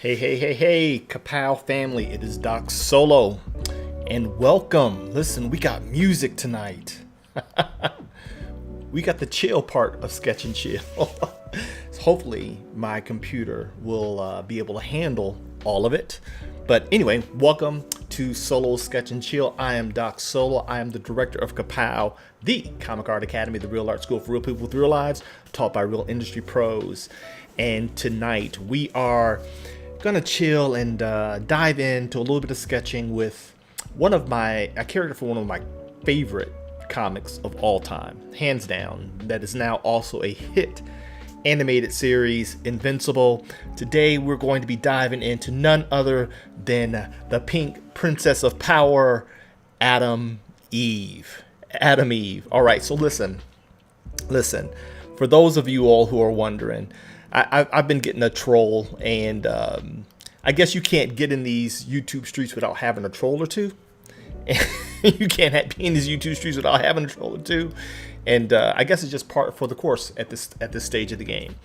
Hey, hey, hey, hey, Ka-Pow family, it is Doc Solo, and welcome. Listen, we got music tonight. We got the chill part of Sketch and Chill. Hopefully, my computer will be able to handle all of it. But anyway, welcome to Solo Sketch and Chill. I am Doc Solo. I am the director of Ka-Pow, the Comic Art Academy, the real art school for real people with real lives, taught by real industry pros. And tonight, we are gonna chill and dive into a little bit of sketching with a character from one of my favorite comics of all time, hands down, that is now also a hit animated series, Invincible. Today we're going to be diving into none other than the pink princess of power, Adam Eve. All right, so listen, for those of you all who are wondering, I've been getting a troll, and I guess you can't get in these YouTube streets without having a troll or two. You can't be in these YouTube streets without having a troll or two. And I guess it's just part for the course at this stage of the game.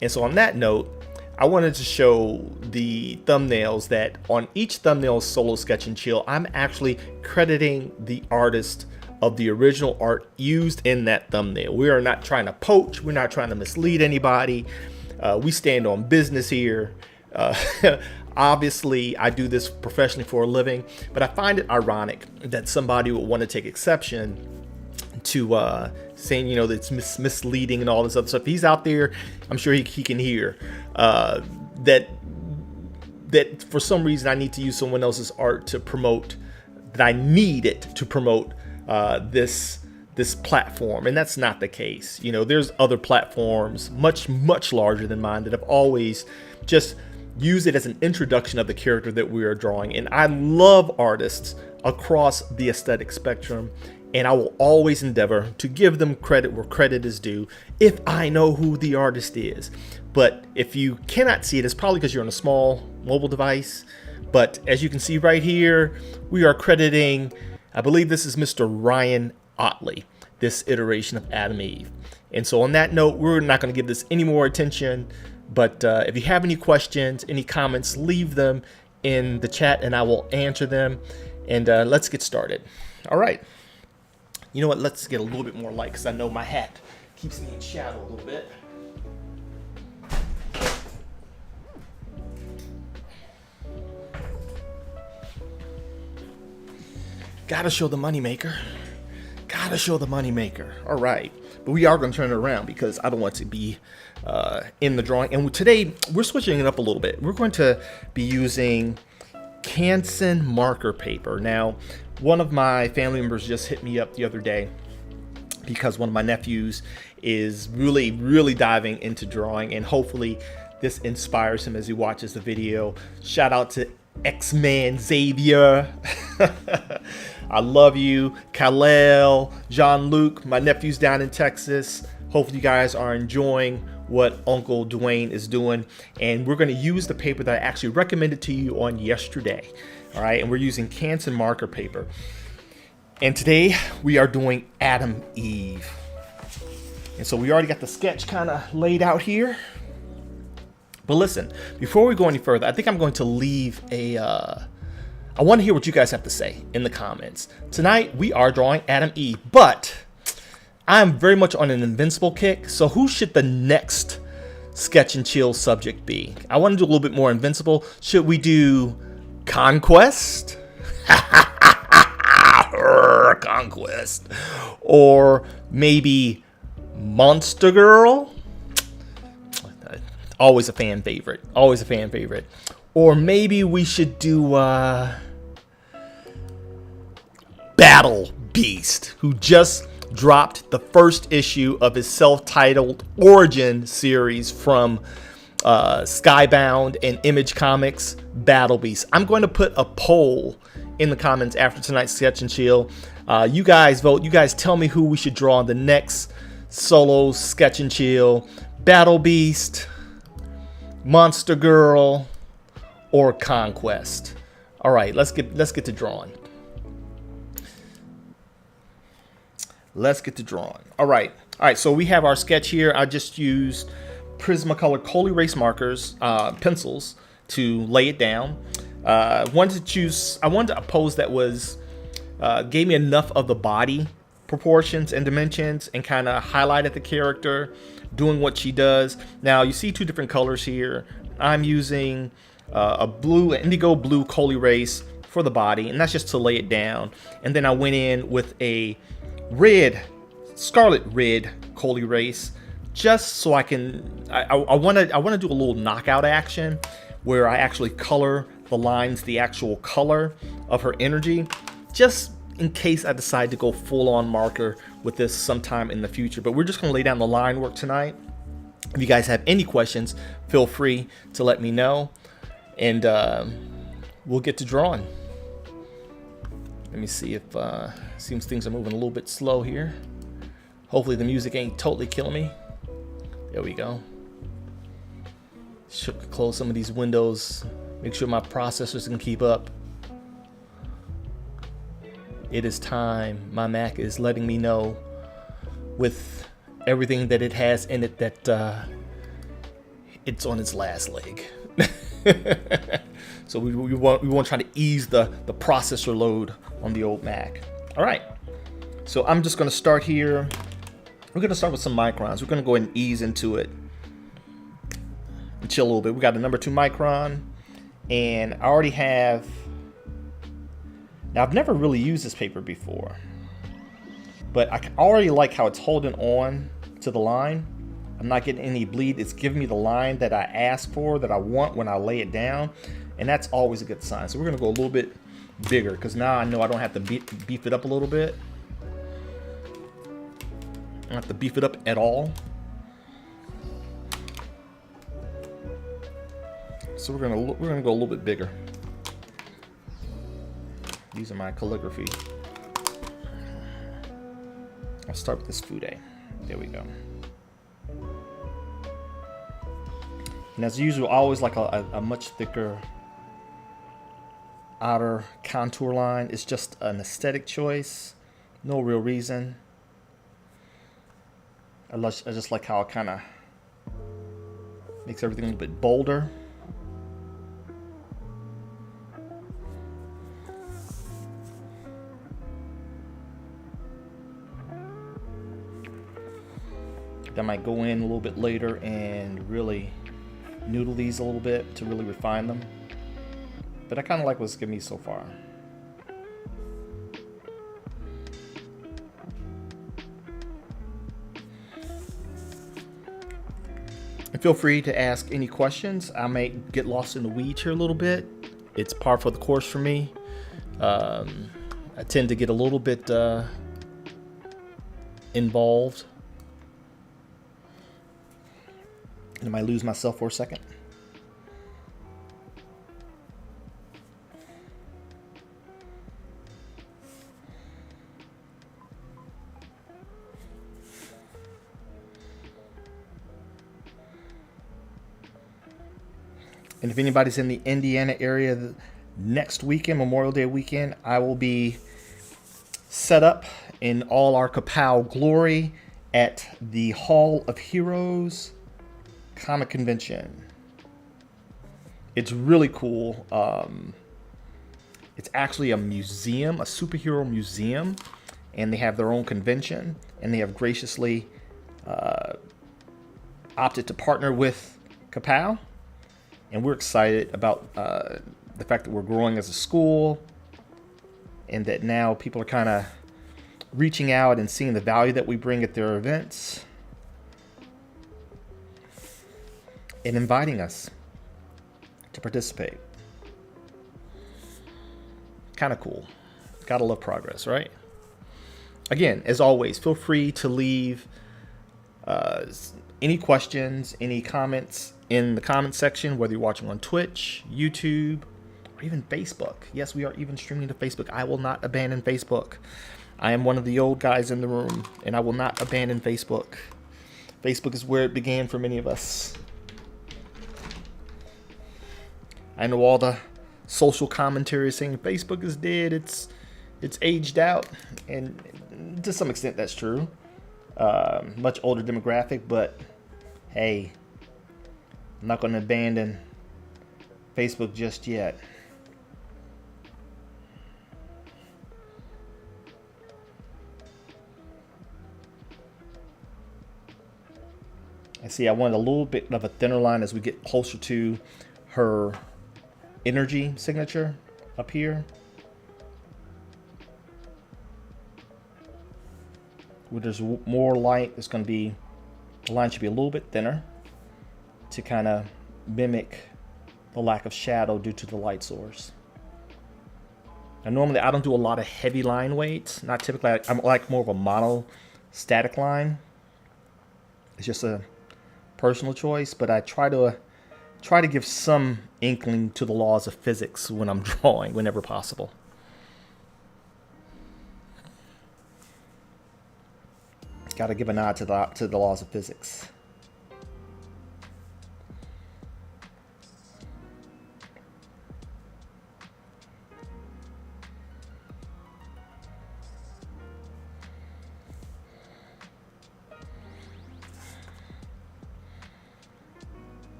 And so on that note, I wanted to show the thumbnails that on each thumbnail Solo Sketch and Chill, I'm actually crediting the artist of the original art used in that thumbnail. We are not trying to poach. We're not trying to mislead anybody. We stand on business here. Obviously, I do this professionally for a living, but I find it ironic that somebody would want to take exception to saying, that it's misleading and all this other stuff. He's out there. I'm sure he can hear that for some reason I need to use someone else's art to promote, that I need it to promote this platform, and that's not the case. There's other platforms much larger than mine that have always just used it as an introduction of the character that we are drawing. And I love artists across the aesthetic spectrum, and I will always endeavor to give them credit where credit is due if I know who the artist is. But if you cannot see it, it's probably because you're on a small mobile device. But as you can see right here, we are crediting, I believe this is Mr. Ryan Otley, this iteration of Adam Eve. And so on that note, we're not going to give this any more attention. But if you have any questions, any comments, leave them in the chat and I will answer them. And let's get started. All right. You know what? Let's get a little bit more light because I know my hat keeps me in shadow a little bit. Gotta show the moneymaker. Gotta show the moneymaker. All right. But we are going to turn it around because I don't want to be in the drawing. And today we're switching it up a little bit. We're going to be using Canson marker paper. Now, one of my family members just hit me up the other day because one of my nephews is really diving into drawing, and hopefully this inspires him as he watches the video. Shout out to X-Man Xavier. I love you. Khalil, Jean-Luc, my nephew's down in Texas. Hopefully you guys are enjoying what Uncle Dwayne is doing. And we're going to use the paper that I actually recommended to you on yesterday. All right, and we're using Canson marker paper. And today we are doing Adam Eve. And so we already got the sketch kind of laid out here. But listen, before we go any further, I think I'm going to leave I want to hear what you guys have to say in the comments. Tonight, we are drawing Adam Eve, but I'm very much on an Invincible kick. So who should the next Sketch and Chill subject be? I want to do a little bit more Invincible. Should we do Conquest? Conquest. Or maybe Monster Girl? Always a fan favorite. Always a fan favorite. Or maybe we should do Battle Beast, who just dropped the first issue of his self-titled Origin series from Skybound and Image Comics, Battle Beast. I'm going to put a poll in the comments after tonight's Sketch and Chill. You guys vote. You guys tell me who we should draw in the next solo Sketch and Chill. Battle Beast, Monster Girl, or Conquest. All right, let's get to drawing. Let's get to drawing. All right. So we have our sketch here. I just used Prismacolor Cold Erase markers, pencils, to lay it down. I wanted a pose that was gave me enough of the body proportions and dimensions and kind of highlighted the character doing what she does. Now you see two different colors here. I'm using a blue, indigo blue Cold Erase for the body, and that's just to lay it down. And then I went in with a red, scarlet red Cold Erase, just so I can. I want to do a little knockout action where I actually color the lines, the actual color of her energy, just in case I decide to go full on marker with this sometime in the future. But we're just going to lay down the line work tonight. If you guys have any questions, feel free to let me know, and we'll get to drawing. Let me see if seems things are moving a little bit slow here. Hopefully the music ain't totally killing me. There we go. Should close some of these windows. Make sure my processors can keep up. It is time. My Mac is letting me know with everything that it has in it that it's on its last leg. So we want to try to ease the processor load on the old Mac. All right. So I'm just going to start here. We're going to start with some microns. We're going to go ahead and ease into it and chill a little bit. We got a number 2 micron, and I already have. Now I've never really used this paper before, but I already like how it's holding on to the line. I'm not getting any bleed. It's giving me the line that I asked for, that I want when I lay it down, and that's always a good sign. So we're going to go a little bit bigger because now I know I don't have to beef it up a little bit. I don't have to beef it up at all. So we're gonna go a little bit bigger. Using my calligraphy. I'll start with this fude. There we go. And as usual, I always like a much thicker outer contour line. It's just an aesthetic choice. No real reason. I just like how it kind of makes everything a little bit bolder. I might go in a little bit later and really noodle these a little bit to really refine them. But I kind of like what's giving me so far. And feel free to ask any questions. I may get lost in the weeds here a little bit. It's par for the course for me. I tend to get a little bit involved. And I might lose myself for a second. And if anybody's in the Indiana area next weekend, Memorial Day weekend, I will be set up in all our Ka-Pow glory at the Hall of Heroes Comic Convention. It's really cool. It's actually a museum, a superhero museum, and they have their own convention, and they have graciously opted to partner with Ka-Pow. And we're excited about the fact that we're growing as a school, and that now people are kind of reaching out and seeing the value that we bring at their events and inviting us to participate. Kind of cool. Gotta love progress, right? Again, as always, feel free to leave any questions, any comments in the comment section, whether you're watching on Twitch, YouTube, or even Facebook. Yes, we are even streaming to Facebook. I will not abandon Facebook. I am one of the old guys in the room, and I will not abandon Facebook. Facebook is where it began for many of us. I know all the social commentary saying Facebook is dead, it's aged out, and to some extent that's true. Much older demographic, but hey, I'm not going to abandon Facebook just yet. I see I wanted a little bit of a thinner line as we get closer to her energy signature up here. Where there's more light, it's going to be, the line should be a little bit thinner to kind of mimic the lack of shadow due to the light source. And normally I don't do a lot of heavy line weights. Not typically. I'm like more of a monostatic line. It's just a personal choice, but I try to give some inkling to the laws of physics when I'm drawing, whenever possible. Got to give a nod to the laws of physics.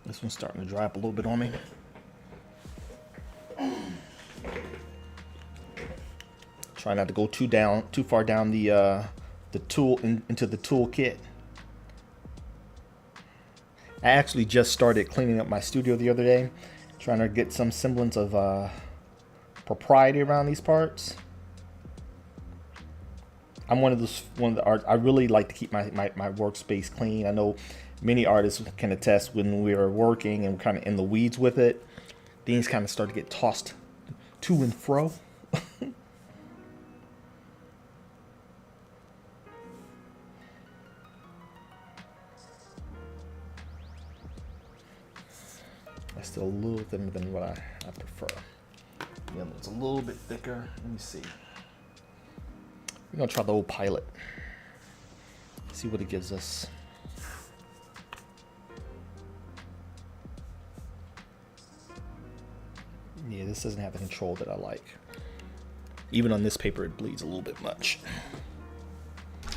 This one's starting to dry up a little bit on me. Try not to go too far down the tool into the tool kit. I actually just started cleaning up my studio the other day, trying to get some semblance of propriety around these parts. I'm one of the artists. I really like to keep my workspace clean. I know many artists can attest when we are working and we're kind of in the weeds with it, things kind of start to get tossed to and fro. It's still a little thinner than what I prefer. Yeah, it's a little bit thicker. Let me see. We're gonna try the old Pilot. See what it gives us. Yeah, this doesn't have the control that I like. Even on this paper, it bleeds a little bit much. I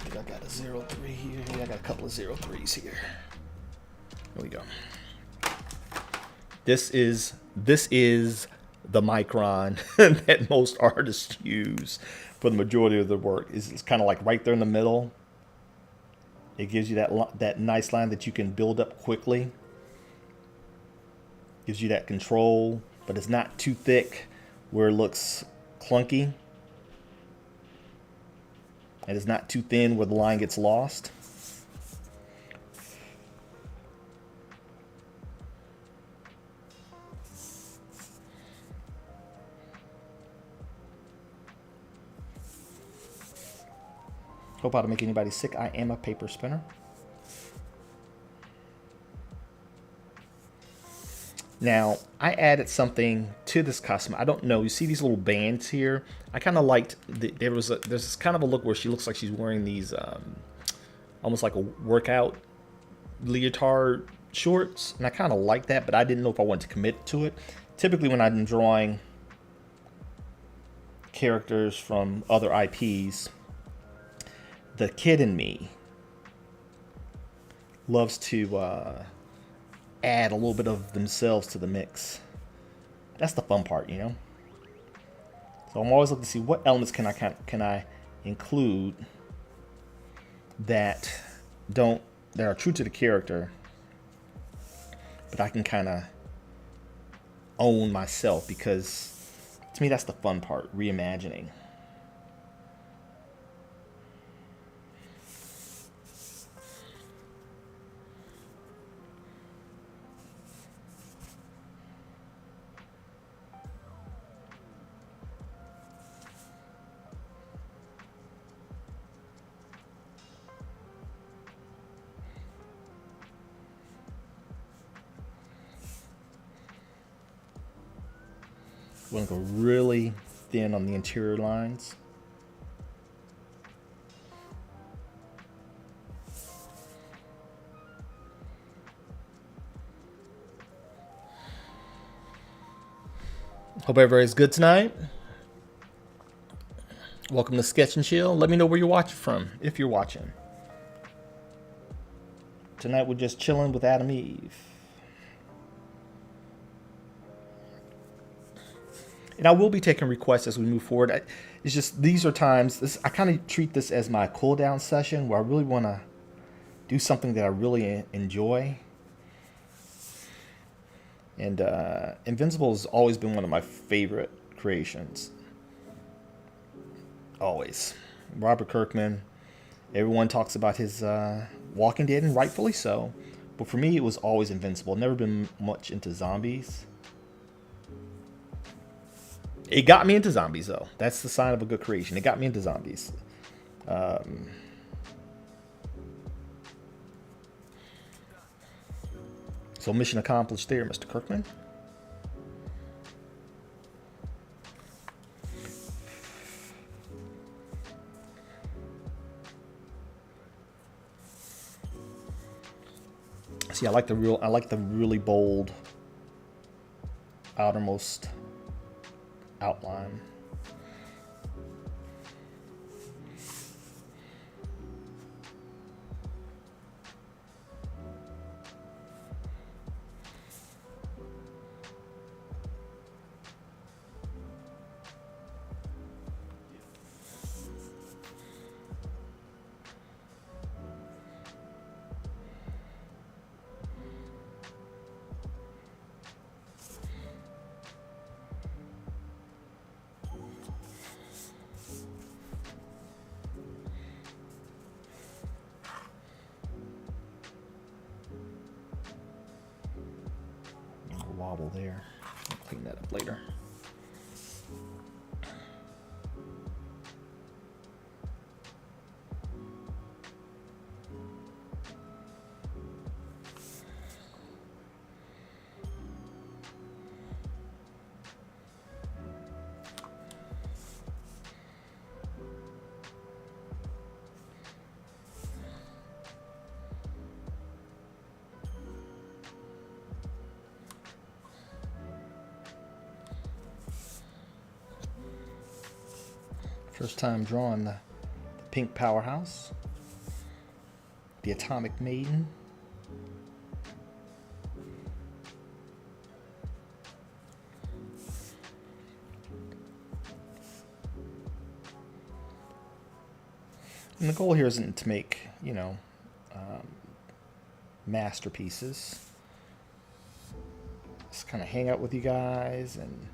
think I got a 03 here. Yeah, I got a couple of 03s here. There we go. This is the micron that most artists use for the majority of their work. It's kind of like right there in the middle. It gives you that nice line that you can build up quickly. Gives you that control, but it's not too thick where it looks clunky. And it's not too thin where the line gets lost. Hope I don't make anybody sick. I am a paper spinner. Now, I added something to this costume. I don't know. You see these little bands here? I kind of liked, there's this kind of a look where she looks like she's wearing these, almost like a workout leotard shorts. And I kind of like that, but I didn't know if I wanted to commit to it. Typically when I'm drawing characters from other IPs, the kid in me loves to add a little bit of themselves to the mix. That's the fun part, you know. So I'm always looking to see what elements can I include that are true to the character, but I can kind of own myself, because to me that's the fun part, reimagining. We're going to go really thin on the interior lines. Hope everybody's good tonight. Welcome to Sketch and Chill. Let me know where you're watching from, if you're watching. Tonight we're just chilling with Adam Eve. And I will be taking requests as we move forward. It's just, these are times, I kind of treat this as my cool down session where I really want to do something that I really enjoy. And Invincible has always been one of my favorite creations. Always. Robert Kirkman. Everyone talks about his Walking Dead, and rightfully so. But for me, it was always Invincible. Never been much into zombies. It got me into zombies, though. That's the sign of a good creation. It got me into zombies. So mission accomplished there, Mr. Kirkman. See, I like the really bold outermost outline. wobble there. I'll clean that up later. First time drawing the pink powerhouse, the atomic maiden. And the goal here isn't to make, masterpieces. Just kind of hang out with you guys and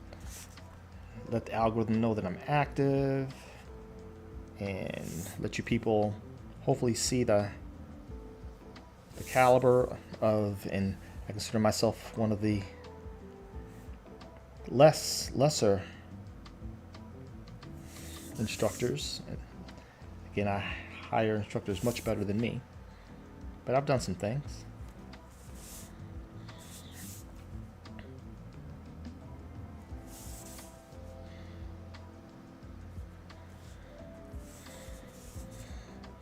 let the algorithm know that I'm active, and let you people hopefully see the caliber of, and I consider myself one of the lesser instructors. Again, I hire instructors much better than me, but I've done some things.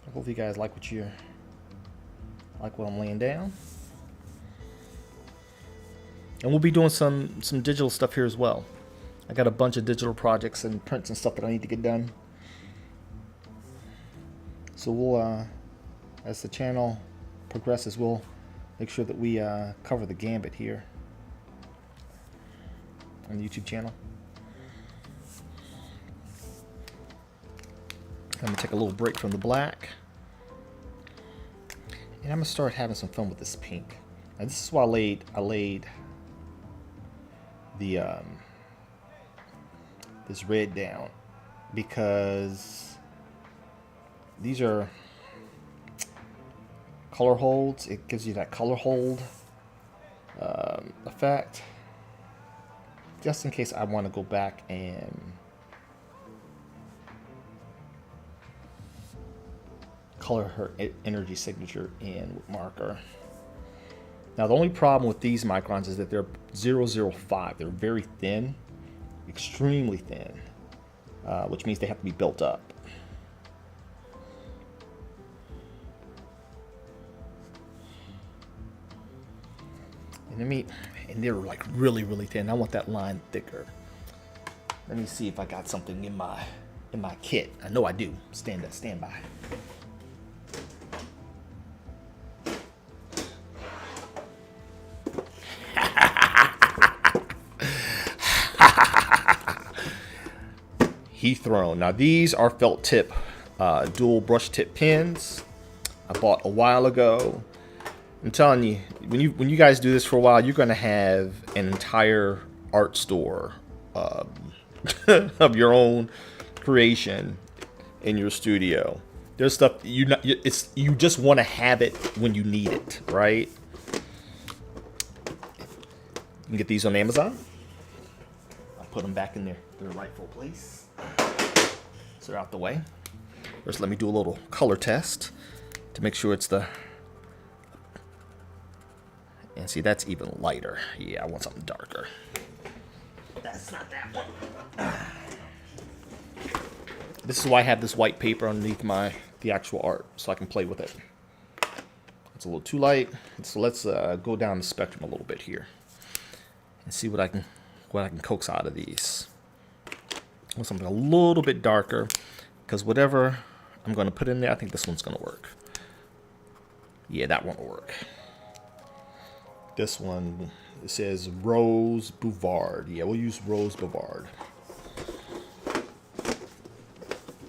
I hope you guys like what I'm laying down. And we'll be doing some digital stuff here as well. I got a bunch of digital projects and prints and stuff that I need to get done. So we'll, as the channel progresses, we'll make sure that we cover the gambit here on the YouTube channel. I'm gonna take a little break from the black, and I'm gonna start having some fun with this pink. Now this is why I laid the this red down, because these are color holds. It gives you that color hold effect, just in case I want to go back and color her energy signature in with marker. Now the only problem with these microns is that they're 0.05. They're very thin, extremely thin, which means they have to be built up. And they're like really, really thin. I want that line thicker. Let me see if I got something in my kit. I know I do. Stand by. Heath Throne. Now these are felt tip dual brush tip pens I bought a while ago. I'm telling you, when you guys do this for a while, you're gonna have an entire art store of your own creation in your studio. There's stuff you just want to have it when you need it, right? You can get these on Amazon. I'll put them back in their rightful place, so they're out the way. First, let me do a little color test to make sure it's the. And see, that's even lighter. Yeah, I want something darker. That's not that one. This is why I have this white paper underneath the actual art, so I can play with it. It's a little too light, so let's go down the spectrum a little bit here and see what I can coax out of these. I want something a little bit darker, because whatever I'm going to put in there, I think this one's going to work. Yeah, that one will work. This one, it says Rose Bouvard. Yeah, we'll use Rose Bouvard.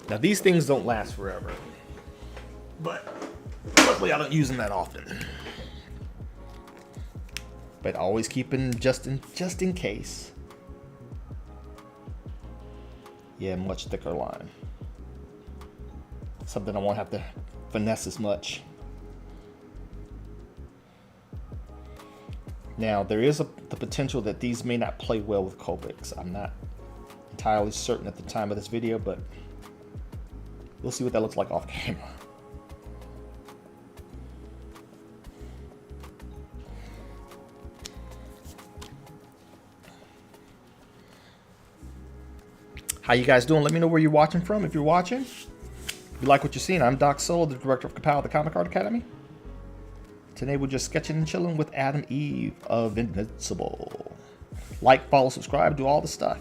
Now these things don't last forever, but luckily I don't use them that often. But always keeping just in case. Yeah, much thicker line. Something I won't have to finesse as much. Now, there is the potential that these may not play well with Copics. I'm not entirely certain at the time of this video, but we'll see what that looks like off camera. How you guys doing? Let me know where you're watching from. If you're watching, if you like what you're seeing, I'm Doc Solo, the director of Ka-Pow, the Comic Art Academy. Today we're just sketching and chilling with Adam Eve of Invincible. Like, follow, subscribe, do all the stuff.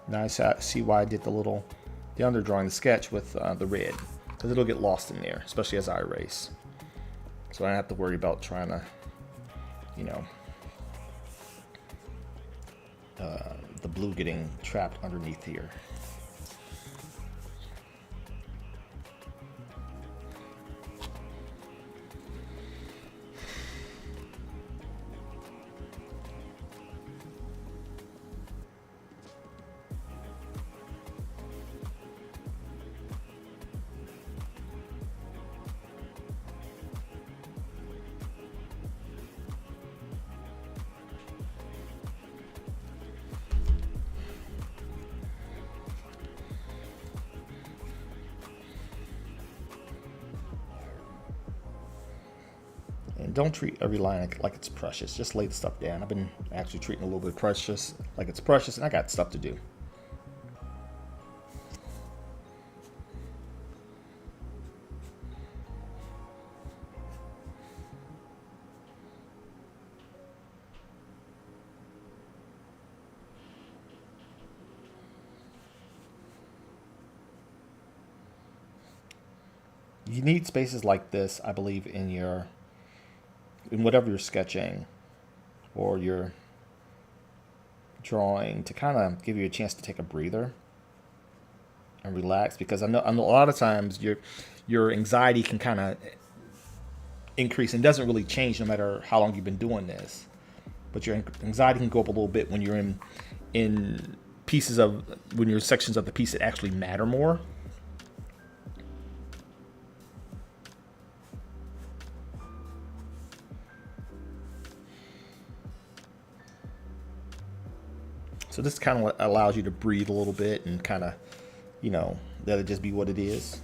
Now I see why I did the underdrawing, the sketch with the red, because it'll get lost in there, especially as I erase. So I don't have to worry about trying to, you know, the blue getting trapped underneath here. And don't treat every line like it's precious. Just lay the stuff down. I've been actually treating a little bit precious like it's precious, and I got stuff to do. You need spaces like this, I believe, in whatever you're sketching or you're drawing, to kind of give you a chance to take a breather and relax, because I know a lot of times your anxiety can kind of increase and doesn't really change no matter how long you've been doing this. But your anxiety can go up a little bit when you're in when you're sections of the piece that actually matter more. So this kind of allows you to breathe a little bit and kind of, you know, let it just be what it is.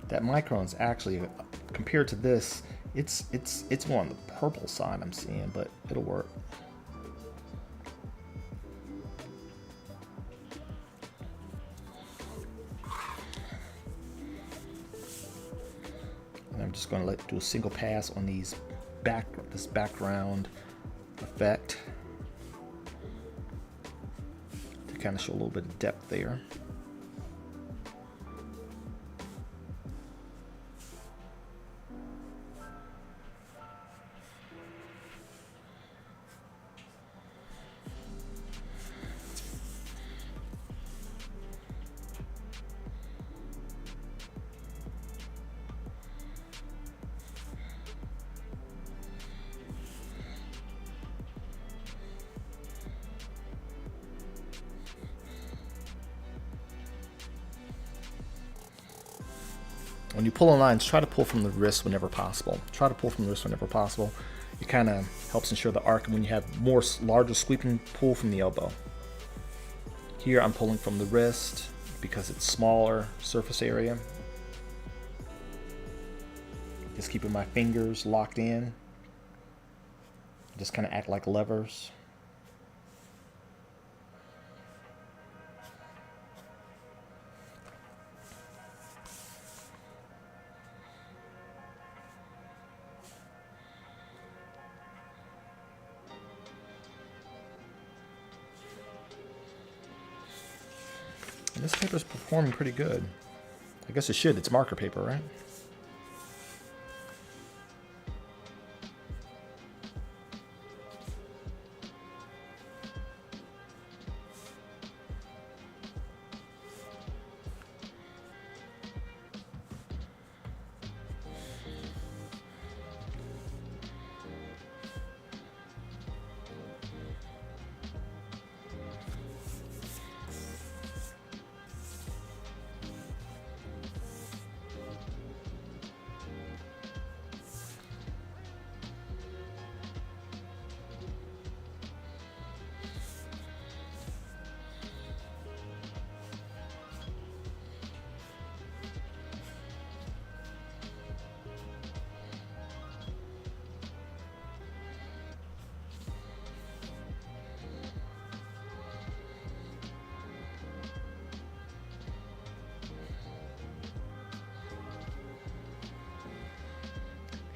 That micron's actually, compared to this, it's more on the purple side I'm seeing, but it'll work. And I'm just going to do a single pass on this background effect to kind of show a little bit of depth there. When you pull on lines, try to pull from the wrist whenever possible. Try to pull from the wrist whenever possible. It kind of helps ensure the arc when you have larger sweeping pull from the elbow. Here I'm pulling from the wrist because it's smaller surface area. Just keeping my fingers locked in. Just kind of act like levers. And this paper's performing pretty good. I guess it should. It's marker paper, right?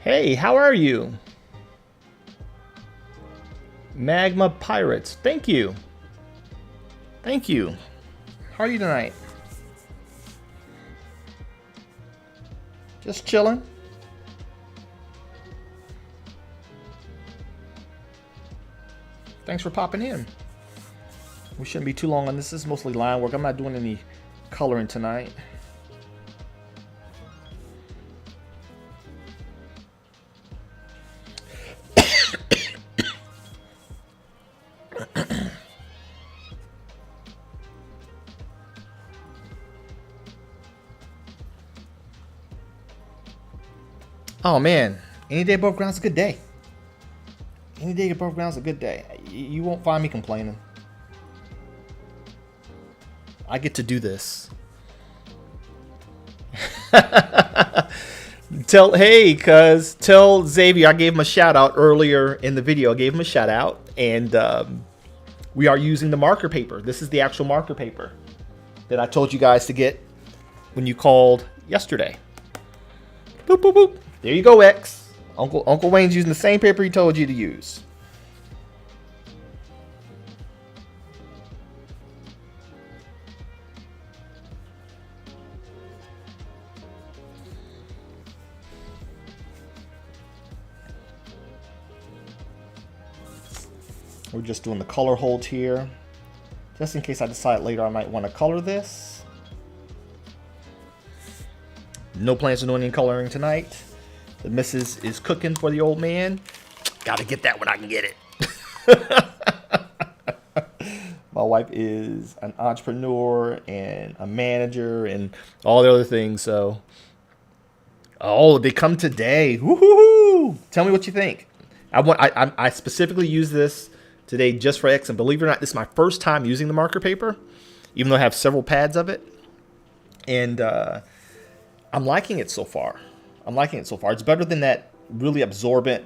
Hey, how are you? Magma Pirates, thank you. Thank you. How are you tonight? Just chilling. Thanks for popping in. We shouldn't be too long on this. This is mostly line work. I'm not doing any coloring tonight. Oh man, any day above ground's a good day. Any day above ground's a good day. You won't find me complaining. I get to do this. Tell Xavier I gave him a shout out earlier in the video. I gave him a shout out, and we are using the marker paper. This is the actual marker paper that I told you guys to get when you called yesterday. Boop boop boop. There you go, X. Uncle Wayne's using the same paper he told you to use. We're just doing the color holds here, just in case I decide later I might want to color this. No plans on doing any coloring tonight. The missus is cooking for the old man. Gotta get that when I can get it. My wife is an entrepreneur and a manager and all the other things. So, oh, they come today. Woohoo! Tell me what you think. I specifically use this today just for X, and believe it or not, this is my first time using the marker paper, even though I have several pads of it, and I'm liking it so far. It's better than that really absorbent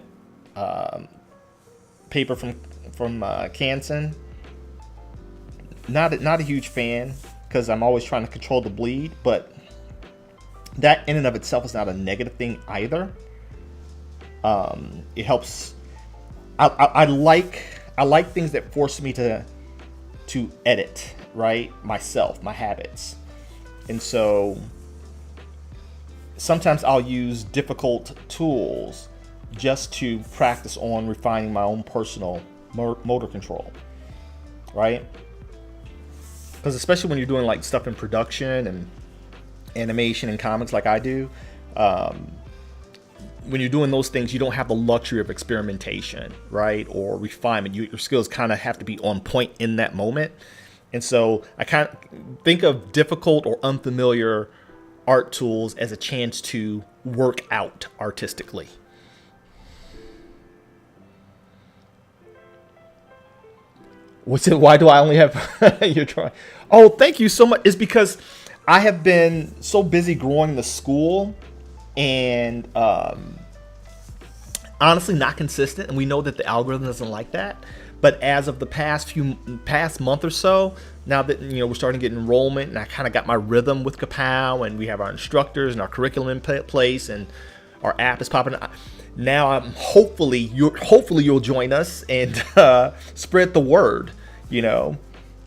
paper from Canson. Not a huge fan because I'm always trying to control the bleed, but that in and of itself is not a negative thing either. It helps. I like things that force me to edit, right, myself, my habits, and so sometimes I'll use difficult tools just to practice on refining my own personal motor control, right? Because especially when you're doing like stuff in production and animation and comics like I do, when you're doing those things, you don't have the luxury of experimentation, right, or refinement. Your skills kind of have to be on point in that moment. And so I kind of think of difficult or unfamiliar art tools as a chance to work out artistically. What's it? Why do I only have you're trying? Oh, thank you so much. It's because I have been so busy growing the school and honestly not consistent, and we know that the algorithm doesn't like that. But as of the past month or so, now that we're starting to get enrollment, and I kind of got my rhythm with Ka-Pow, and we have our instructors and our curriculum in place, and our app is popping. Now I'm hopefully you'll join us and spread the word.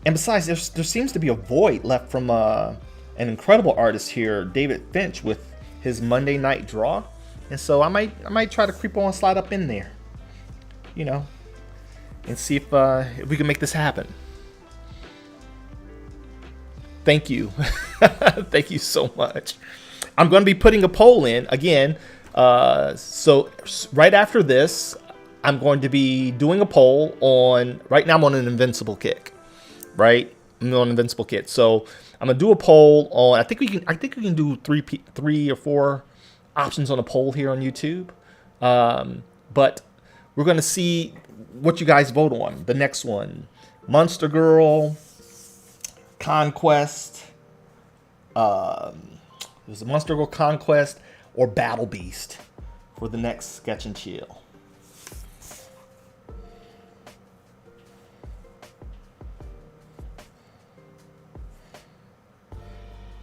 And besides, there seems to be a void left from an incredible artist here, David Finch, with his Monday Night Draw. And so I might try to creep on, slide up in there, you know, and see if we can make this happen. Thank you. Thank you so much. I'm going to be putting a poll in again. So right after this, I'm going to be doing a poll on, right now I'm on an Invincible kick, right? I'm on an Invincible kit. So I'm going to do a poll on, I think we can do three or four options on a poll here on YouTube. But we're going to see what you guys vote on. The next one, Monster Girl, Conquest, there's a Monster Girl Conquest, or Battle Beast for the next Sketch and Chill.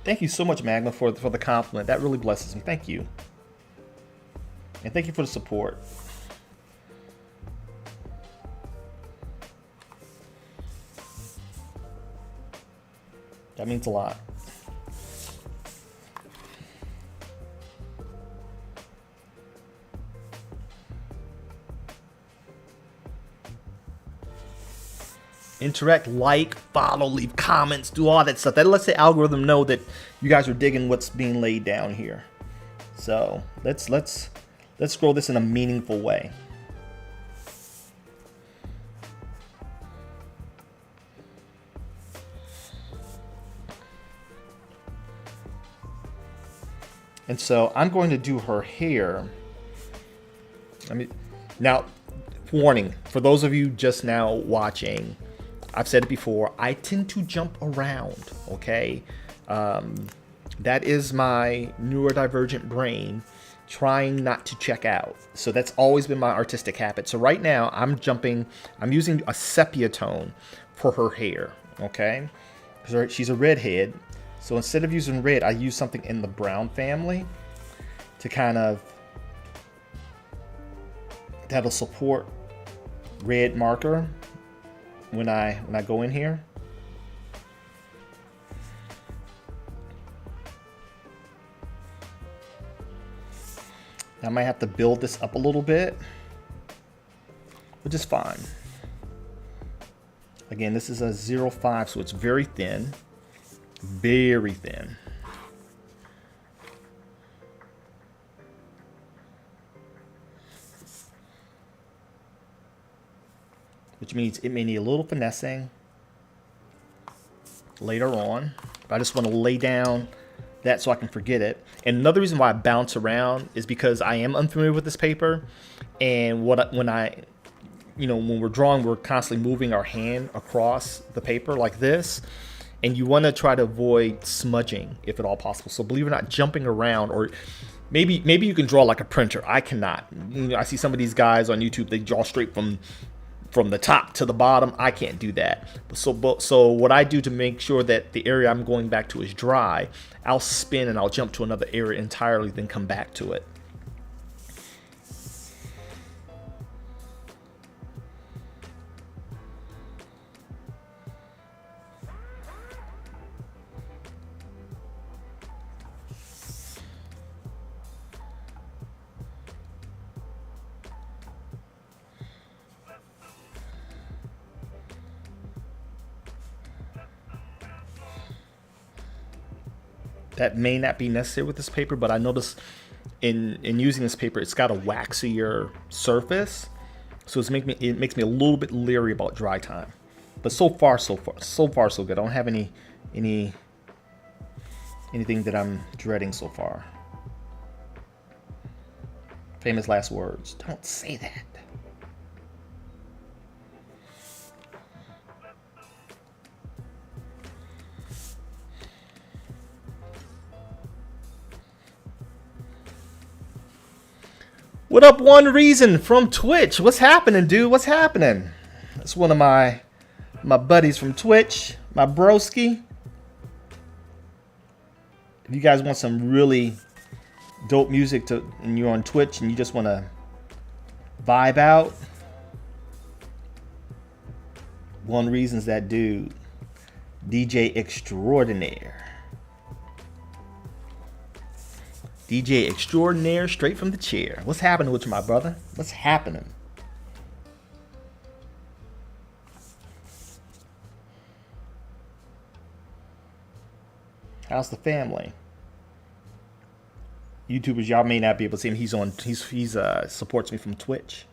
Thank you so much, Magma, for the compliment. That really blesses me. Thank you. And thank you for the support. That means a lot. Interact, like, follow, leave comments, do all that stuff. That lets the algorithm know that you guys are digging what's being laid down here. So let's grow this in a meaningful way. And so I'm going to do her hair. Now, warning, for those of you just now watching, I've said it before, I tend to jump around, okay? That is my neurodivergent brain trying not to check out. So that's always been my artistic habit. So right now I'm using a sepia tone for her hair, okay? Because she's a redhead. So instead of using red, I use something in the brown family to kind of that'll support red marker when I go in here. I might have to build this up a little bit, which is fine. Again, this is a 0.5, so it's very thin. Very thin. Which means it may need a little finessing later on. But I just want to lay down that so I can forget it. And another reason why I bounce around is because I am unfamiliar with this paper. And when we're drawing, we're constantly moving our hand across the paper like this. And you want to try to avoid smudging if at all possible. So believe it or not, jumping around, or maybe you can draw like a printer. I cannot. I see some of these guys on YouTube, they draw straight from the top to the bottom. I can't do that. So what I do to make sure that the area I'm going back to is dry, I'll spin and I'll jump to another area entirely, then come back to it. That may not be necessary with this paper, but I noticed in using this paper, it's got a waxier surface, so it makes me a little bit leery about dry time. But so far so good. I don't have anything that I'm dreading so far. Famous last words. Don't say that. What up, One Reason from Twitch? What's happening, dude? What's happening? That's one of my buddies from Twitch, my broski. If you guys want some really dope music and you're on Twitch and you just want to vibe out, One Reason's that dude. DJ extraordinaire. DJ extraordinaire straight from the chair. What's happening with you, my brother? What's happening? How's the family? YouTubers, y'all may not be able to see him. He's supports me from Twitch.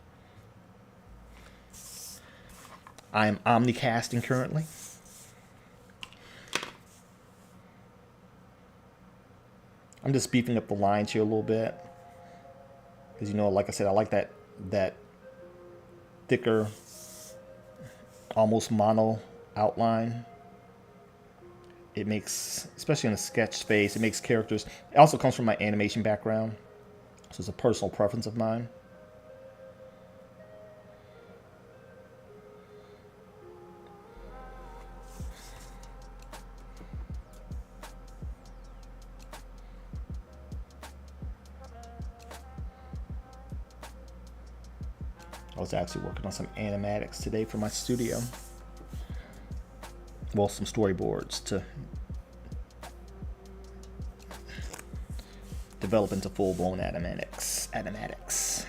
I am omnicasting currently. I'm just beefing up the lines here a little bit. Because, you know, like I said, I like that thicker, almost mono outline. It makes, especially in a sketch space, it makes characters. It also comes from my animation background. So it's a personal preference of mine. I was actually working on some animatics today for my studio. Well, some storyboards to develop into full-blown animatics.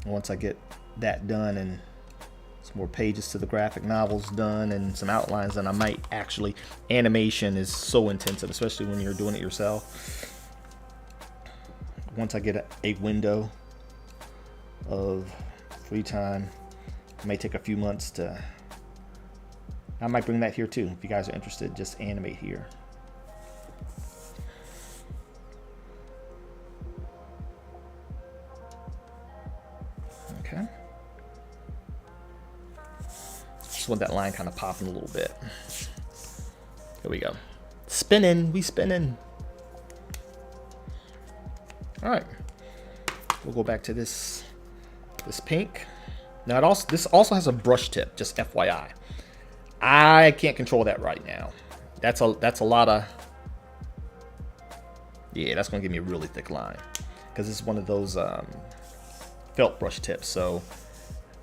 Once I get that done and some more pages to the graphic novels done and some outlines, then I might actually. Animation is so intensive, especially when you're doing it yourself. Once I get a window of free time, it may take a few months to. I might bring that here too. If you guys are interested, just animate here. Okay. Just want that line kind of popping a little bit. Here we go. Spinning, we spinning. All right. We'll go back to this pink. Now this also has a brush tip, just FYI. I can't control that right now. That's a lot of. Yeah, that's gonna give me a really thick line because it's one of those felt brush tips. So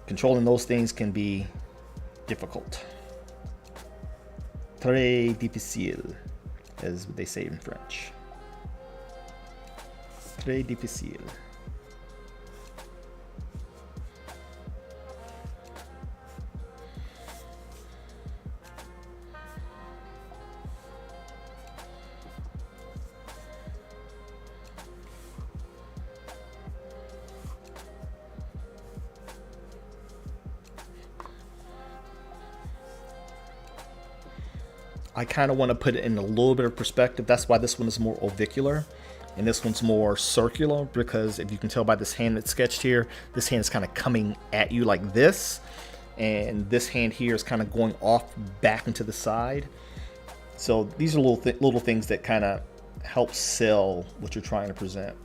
controlling those things can be difficult. Très difficile, as they say in French. Très difficile. I kind of want to put it in a little bit of perspective. That's why this one is more ovicular and this one's more circular, because if you can tell by this hand that's sketched here, this hand is kind of coming at you like this, and this hand here is kind of going off back into the side. So these are little things that kind of help sell what you're trying to present.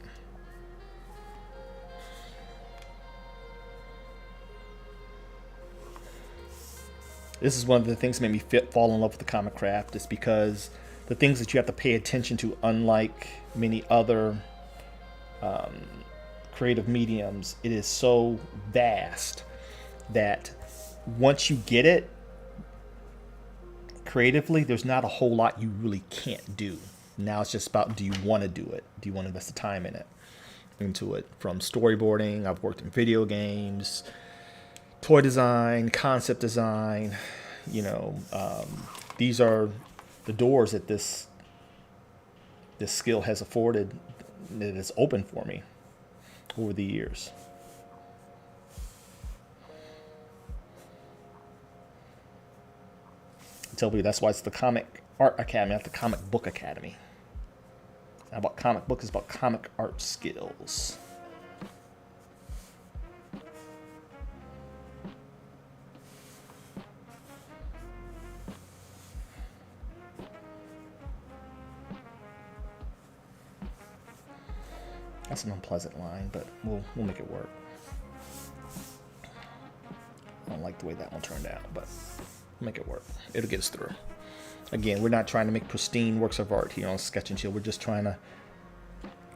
This is one of the things that made me fall in love with the comic craft, is because the things that you have to pay attention to, unlike many other creative mediums, it is so vast that once you get it creatively, there's not a whole lot you really can't do. Now it's just about, do you want to do it? Do you want to invest the time into it? From storyboarding, I've worked in video games, toy design, concept design, you know, these are the doors that this skill has afforded, that it's opened for me over the years. I tell you, that's why it's the Comic Art Academy, not the Comic Book Academy. It's not about comic book, it's about comic art skills. That's an unpleasant line, but we'll make it work. I don't like the way that one turned out, but we'll make it work. It'll get us through. Again, we're not trying to make pristine works of art here on Sketch and Chill. We're just trying to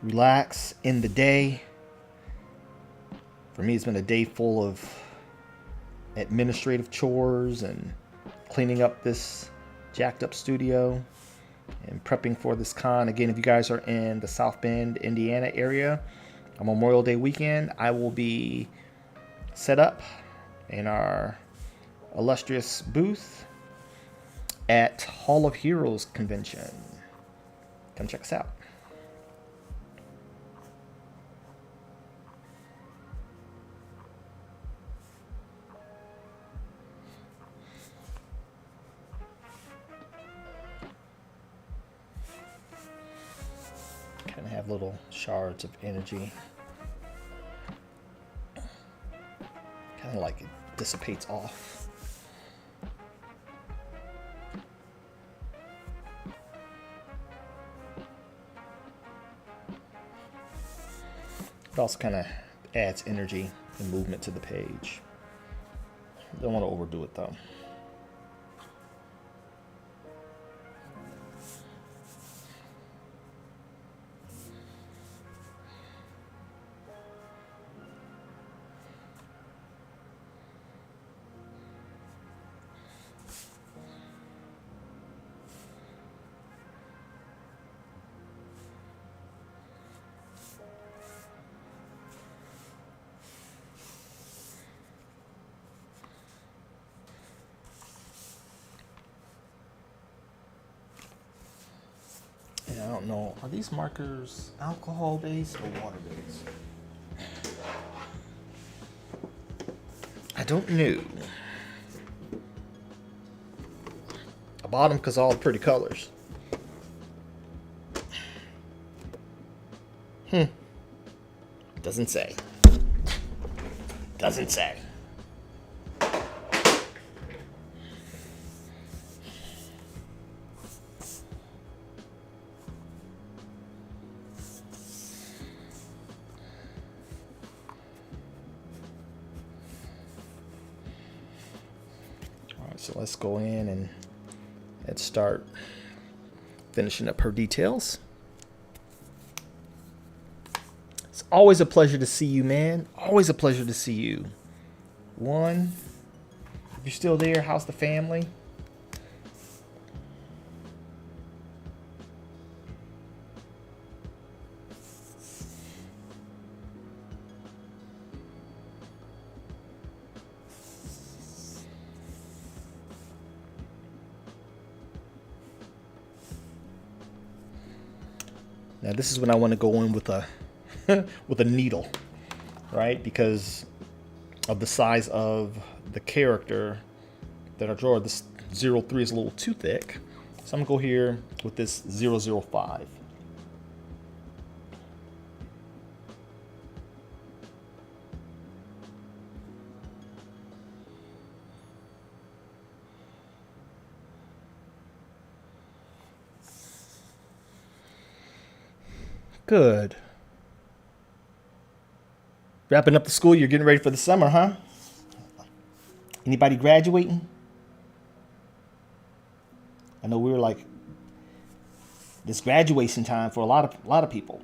relax in the day. For me, it's been a day full of administrative chores and cleaning up this jacked up studio and prepping for this con. Again, if you guys are in the South Bend, Indiana area on Memorial Day weekend, I will be set up in our illustrious booth at Hall of Heroes convention. Come check us out. Kind of have little shards of energy. Kind of like it dissipates off. It also kind of adds energy and movement to the page. Don't want to overdo it though. I don't know. Are these markers alcohol based or water based? I don't know. I bought them because all the pretty colors. Doesn't say. Doesn't say. So let's go in and let's start finishing up her details. It's always a pleasure to see you, man. Always a pleasure to see you. One, if you're still there, how's the family? Now this is when I want to go in with a with a needle, right? Because of the size of the character that I draw. This 03 is a little too thick. So I'm gonna go here with this 005. Good. Wrapping up the school, you're getting ready for the summer, huh? Anybody graduating? I know we were like this graduation time for a lot of people.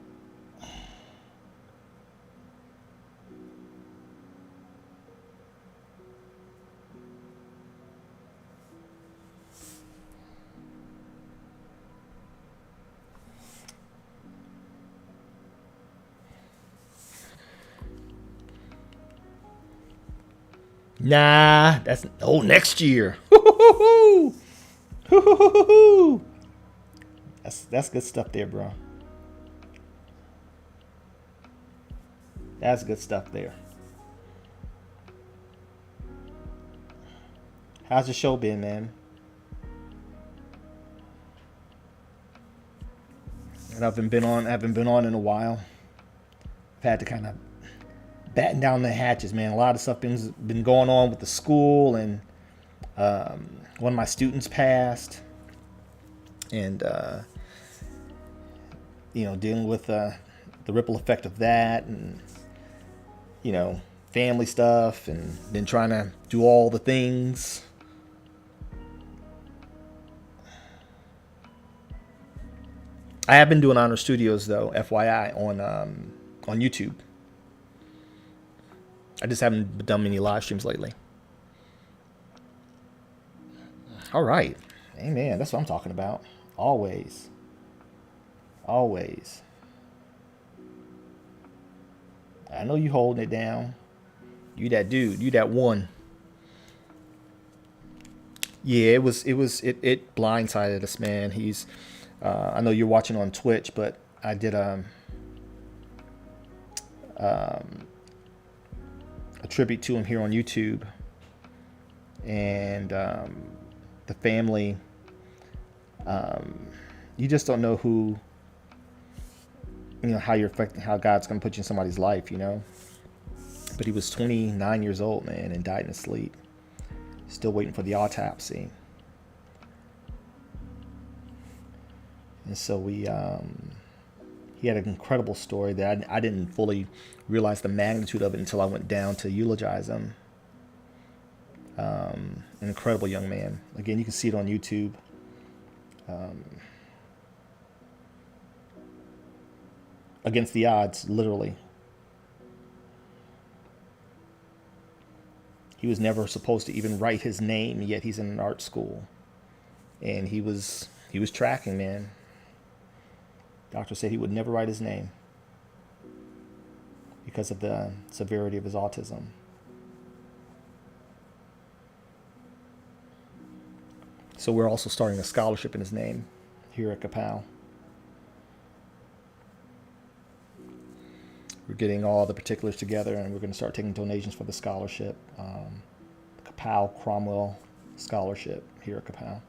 Nah, that's next year. That's good stuff there, bro. That's good stuff there. How's the show been, man? And I haven't been on in a while. I've had to kind of batten down the hatches, man. A lot of stuff been going on with the school, and one of my students passed, and dealing with the ripple effect of that, and family stuff, and been trying to do all the things. I have been doing Honor Studios though, FYI, on YouTube. I just haven't done many live streams lately. All right. Amen. That's what I'm talking about. Always. Always. I know you holding it down. You that dude. You that one. Yeah, it blindsided us, man. He's I know you're watching on Twitch, but I did a tribute to him here on YouTube, and the family. You just don't know who, how you're affecting, how God's going to put you in somebody's life. But he was 29 years old, man, and died in his sleep. Still waiting for the autopsy. And so he had an incredible story that I didn't fully realize the magnitude of it until I went down to eulogize him. An incredible young man. Again, you can see it on YouTube. Against the odds, literally. He was never supposed to even write his name, yet he's in an art school. And he was tracking, man. Doctor said he would never write his name because of the severity of his autism. So we're also starting a scholarship in his name here at Ka-Pow. We're getting all the particulars together, and we're going to start taking donations for the scholarship. Ka-Pow Cromwell Scholarship here at Ka-Pow.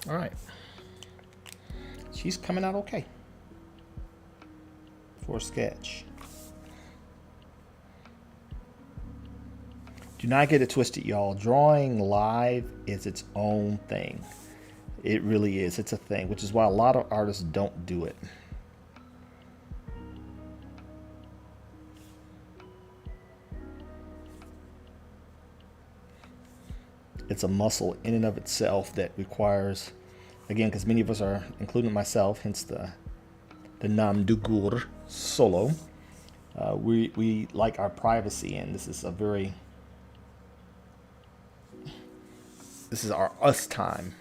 All right. She's coming out okay for a sketch. Do not get it twisted, y'all. Drawing live is its own thing. It really is. It's a thing, which is why a lot of artists don't do it. It's a muscle in and of itself that requires, again, because many of us are, including myself, hence the Nam Dugur solo. We like our privacy, and this is our us time.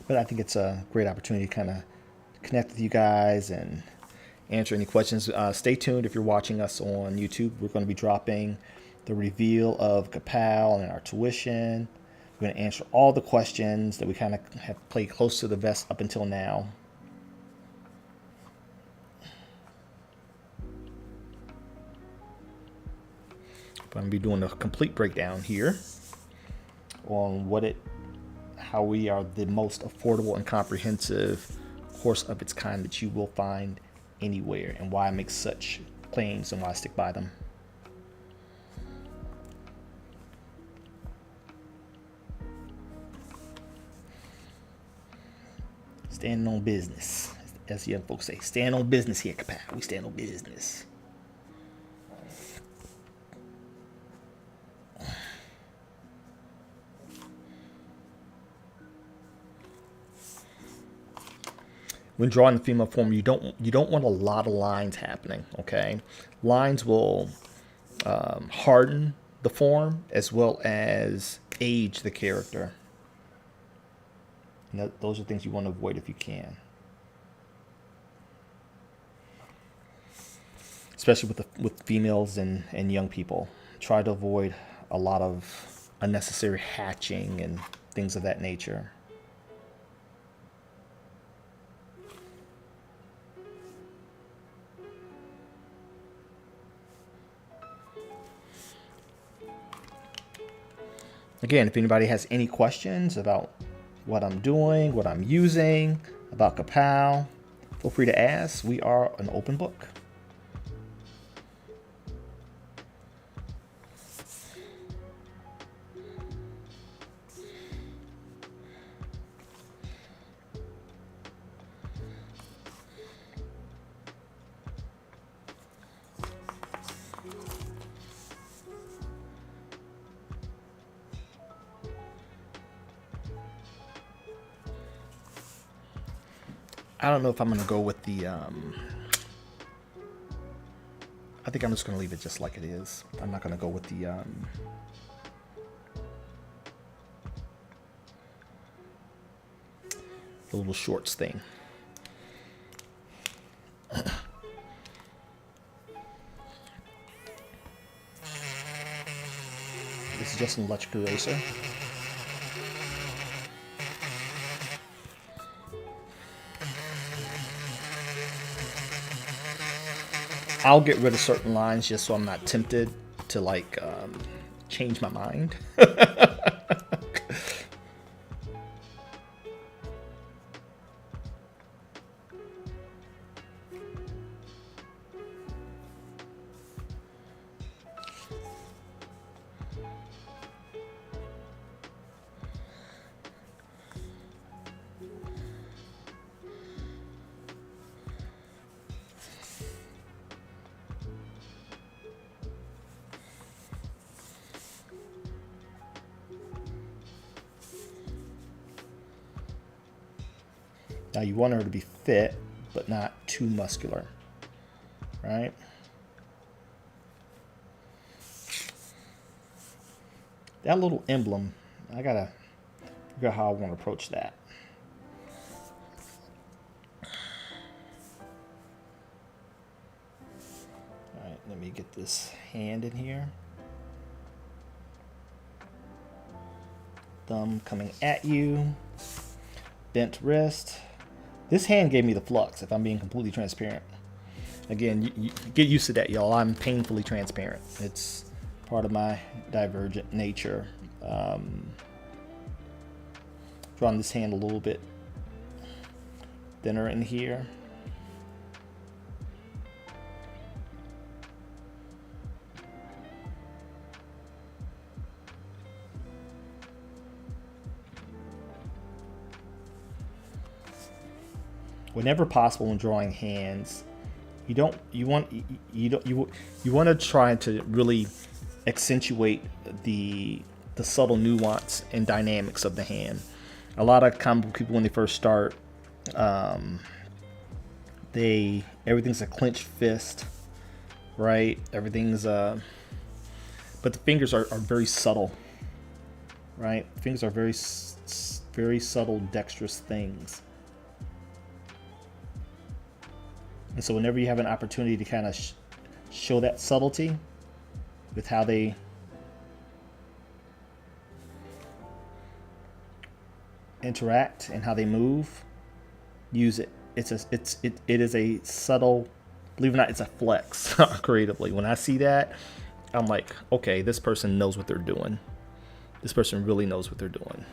But I think it's a great opportunity to kind of connect with you guys and answer any questions. Stay tuned if you're watching us on YouTube. We're going to be dropping the reveal of Ka-Pow and our tuition. We're going to answer all the questions that we kind of have played close to the vest up until now. I'm going to be doing a complete breakdown here on how we are the most affordable and comprehensive course of its kind that you will find anywhere, and why I make such claims and why I stick by them. Standing on business, as young folks say. Stand on business here, Ka-Pow. We stand on business. When drawing the female form, you don't want a lot of lines happening. Okay, lines will harden the form as well as age the character. And those are things you want to avoid if you can, especially with females and young people. Try to avoid a lot of unnecessary hatching and things of that nature. Again, if anybody has any questions about what I'm doing, what I'm using, about Ka-Pow, feel free to ask. We are an open book. I don't know if I'm going to go with the... I think I'm just going to leave it just like it is. I'm not going to go with the little shorts thing. This is just an electric eraser. I'll get rid of certain lines just so I'm not tempted to like change my mind. Now you want her to be fit, but not too muscular, right? That little emblem, I gotta figure out how I want to approach that. All right, let me get this hand in here. Thumb coming at you. Bent wrist. This hand gave me the flux, if I'm being completely transparent. Again, you get used to that, y'all. I'm painfully transparent. It's part of my divergent nature. Drawing this hand a little bit thinner in here. Whenever possible when drawing hands, you want to try to really accentuate the subtle nuance and dynamics of the hand. A lot of comic people when they first start, everything's a clenched fist, right? Everything's but the fingers are very subtle, right? Fingers are very subtle, dexterous things. And so whenever you have an opportunity to kind of show that subtlety with how they interact and how they move, use it. It is a subtle, believe it or not, it's a flex creatively. When I see that, I'm like, okay, this person knows what they're doing. This person really knows what they're doing.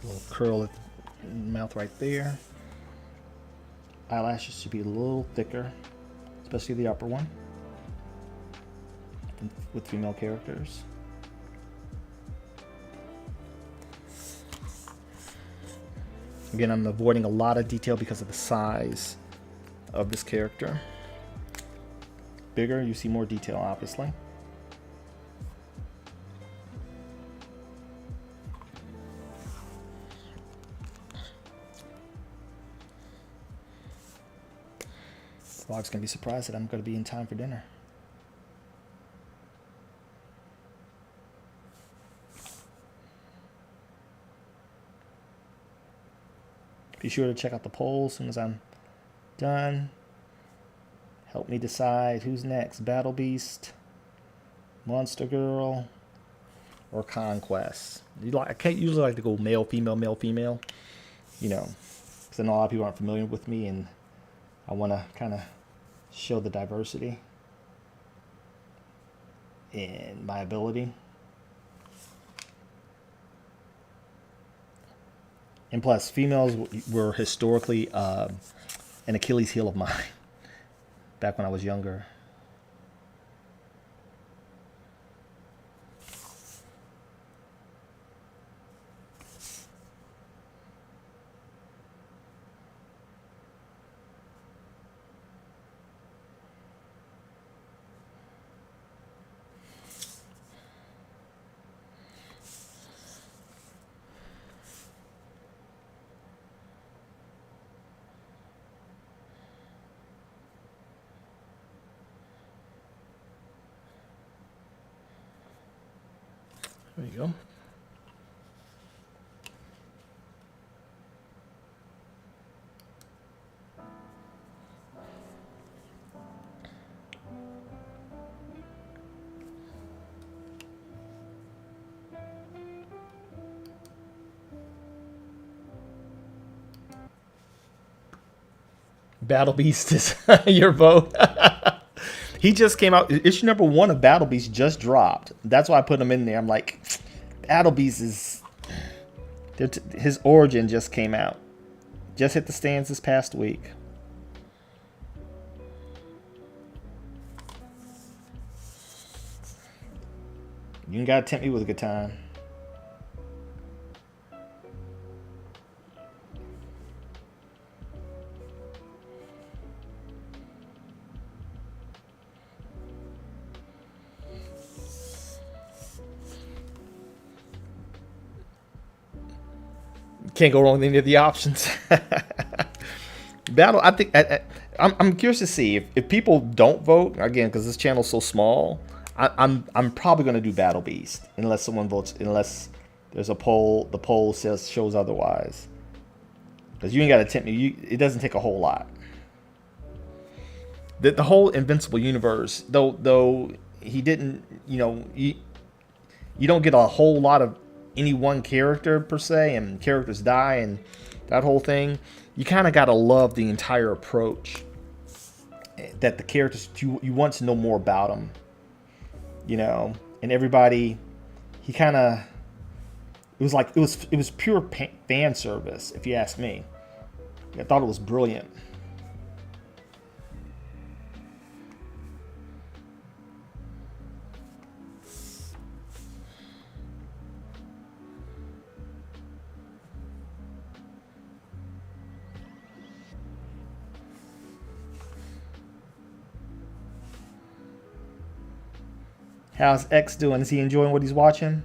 Little curl at the mouth right there. Eyelashes should be a little thicker, especially the upper one with female characters. Again, I'm avoiding a lot of detail because of the size of this character. Bigger, you see more detail, obviously. Vlog's gonna be surprised that I'm gonna be in time for dinner. Be sure to check out the poll as soon as I'm done. Help me decide who's next: Battle Beast, Monster Girl, or Conquest. I can't usually like to go male, female, male, female. You know, because I know a lot of people aren't familiar with me, and I want to kind of show the diversity in my ability. And plus, females were historically an Achilles heel of mine back when I was younger. There you go. Battle Beast is your vote. He just came out. Issue number 1 of Battle Beast just dropped. That's why I put him in there. I'm like, Battle Beast is... his origin just came out. Just hit the stands this past week. You ain't gotta tempt me with a good time. Can't go wrong with any of the options. Battle, I think I'm curious to see if people don't vote again, because this channel's so small. I'm probably going to do Battle Beast unless someone votes, unless there's a poll. The poll shows otherwise. Because you ain't got to tempt me. It doesn't take a whole lot. The whole Invincible universe, though he didn't, you don't get a whole lot of any one character per se, and characters die and that whole thing. You kind of got to love the entire approach that the characters, you want to know more about them, and everybody, he kind of, it was pure fan service, if you ask me. I thought it was brilliant. How's X doing? Is he enjoying what he's watching?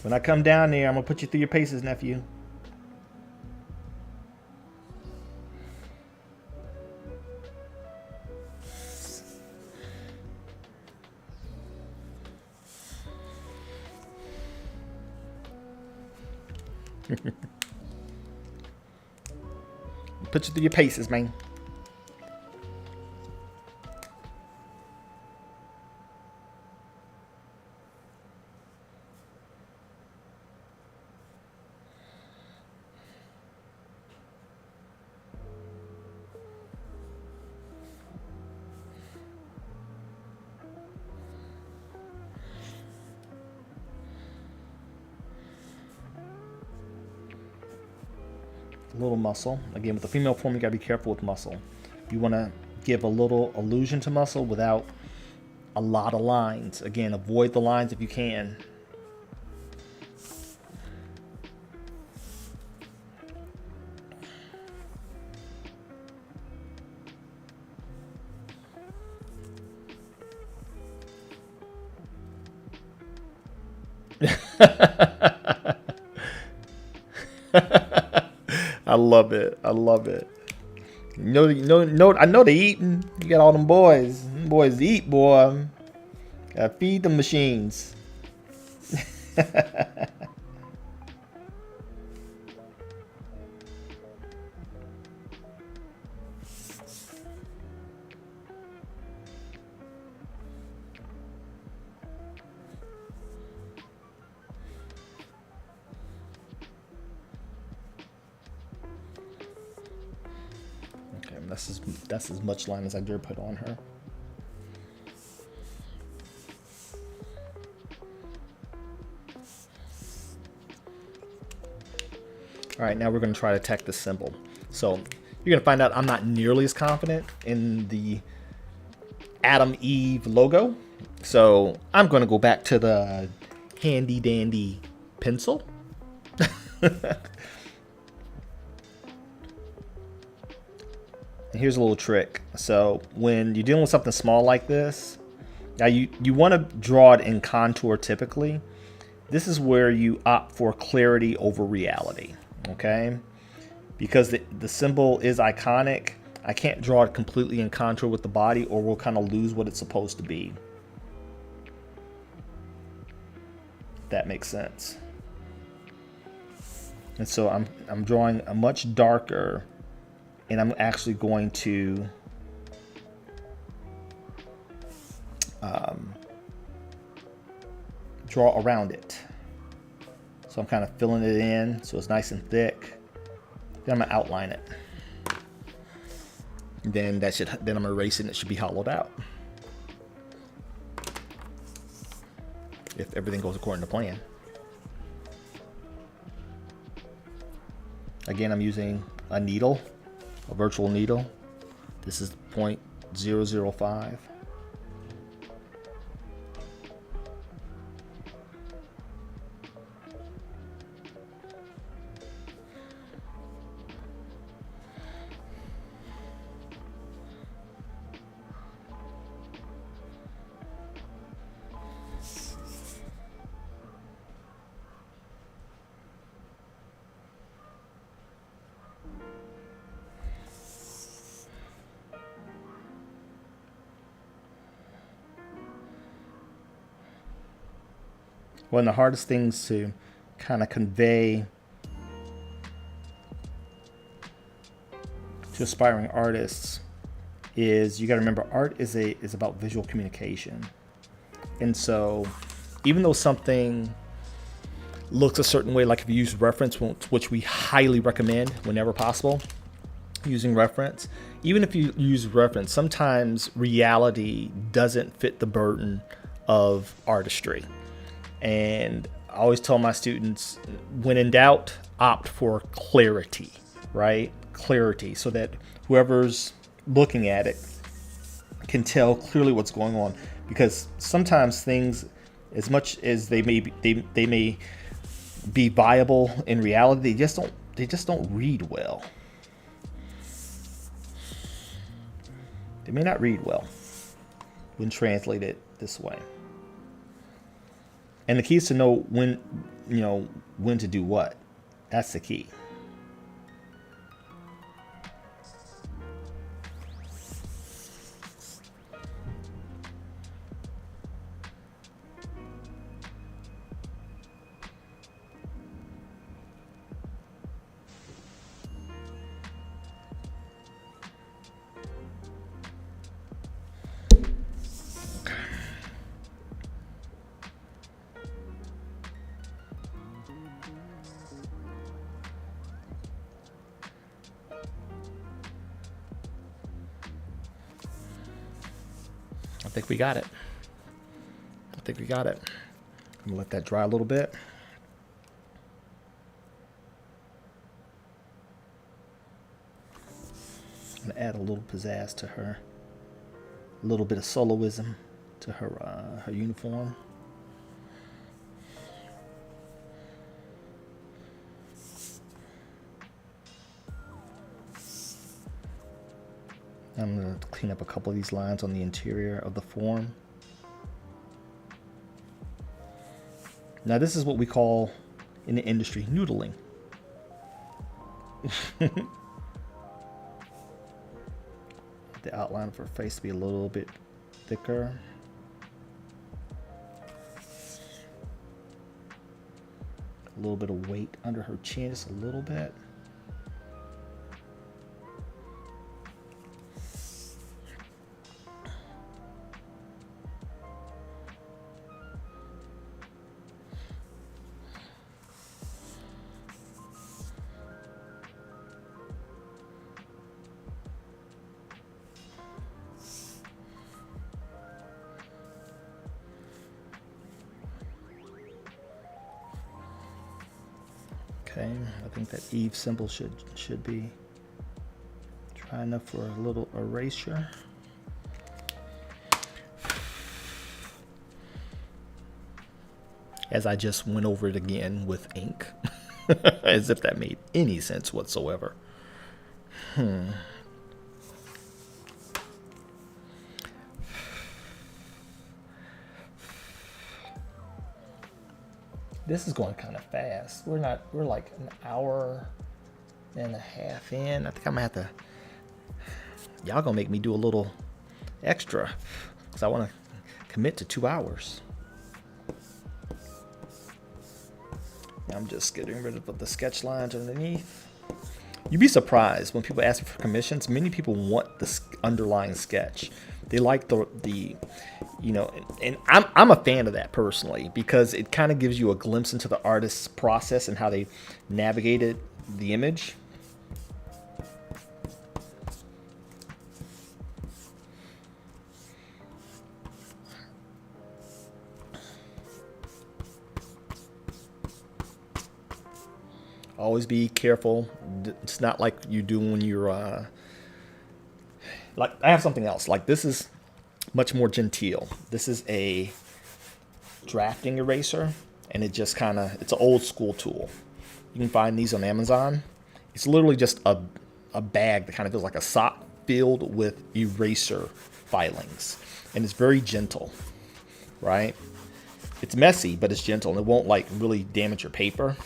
When I come down there, I'm going to put you through your paces, nephew. Put you through your paces, man. Little muscle. Again, with the female form, you gotta be careful with muscle. You want to give a little illusion to muscle without a lot of lines. Again, avoid the lines if you can. I love it. I love it. I know they eating. You got all them boys. Them boys eat, boy. Gotta feed the machines. That's as much line as I dare put on her. All right, now we're going to try to attack this symbol. So you're going to find out I'm not nearly as confident in the Adam Eve logo. So I'm going to go back to the handy dandy pencil. Here's a little trick. So when you're dealing with something small like this, now you want to draw it in contour typically. This is where you opt for clarity over reality, okay? Because the symbol is iconic. I can't draw it completely in contour with the body, or we'll kind of lose what it's supposed to be. If that makes sense. And so I'm drawing a much darker, and I'm actually going to draw around it. So I'm kind of filling it in so it's nice and thick. Then I'm gonna outline it. Then I'm gonna erase it and it should be hollowed out. If everything goes according to plan. Again, I'm using a needle, a virtual needle. This is 0.005. One of the hardest things to kind of convey to aspiring artists is you got to remember art is about visual communication. And so even though something looks a certain way, like if you use reference, which we highly recommend whenever possible, using reference, even if you use reference, sometimes reality doesn't fit the burden of artistry. And I always tell my students, when in doubt, opt for clarity, right? Clarity, so that whoever's looking at it can tell clearly what's going on. Because sometimes things, as much as they may be viable in reality, they just don't read well. They may not read well when translated this way. And the key is to know when to do what. That's the key. I think we got it. I'm gonna let that dry a little bit. I'm gonna add a little pizzazz to her, a little bit of soloism to her uniform. I'm going to clean up a couple of these lines on the interior of the form. Now this is what we call in the industry noodling. The outline of her face to be a little bit thicker. A little bit of weight under her chin, just a little bit. Okay, I think that Eve symbol should be dry enough for a little erasure. As I just went over it again with ink, as if that made any sense whatsoever. This is going kind of fast. We're like an hour and a half in. I think I'm gonna have to Y'all gonna make me do a little extra because I want to commit to 2 hours. I'm just getting rid of the sketch lines underneath. You'd be surprised when people ask for commissions. Many people want the underlying sketch. They like the you know, and I'm a fan of that personally because it kind of gives you a glimpse into the artist's process and how they navigated the image. Always be careful. It's not like you do when you're like I have something else. Like this is much more genteel. This is a drafting eraser, and it just kind of, it's an old school tool. You can find these on Amazon. It's literally just a bag that kind of feels like a sock filled with eraser filings, and it's very gentle, right? It's messy, but it's gentle, and it won't like really damage your paper.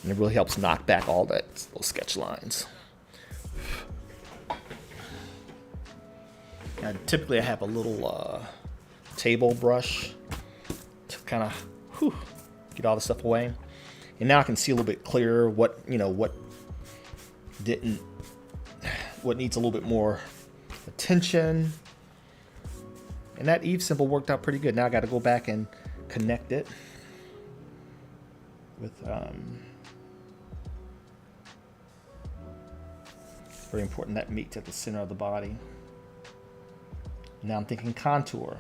And it really helps knock back all those sketch lines. And typically I have a little table brush to kind of get all the stuff away. And now I can see a little bit clearer what needs a little bit more attention. And that Eve symbol worked out pretty good. Now I got to go back and connect it with very important, that meets at the center of the body. Now I'm thinking contour.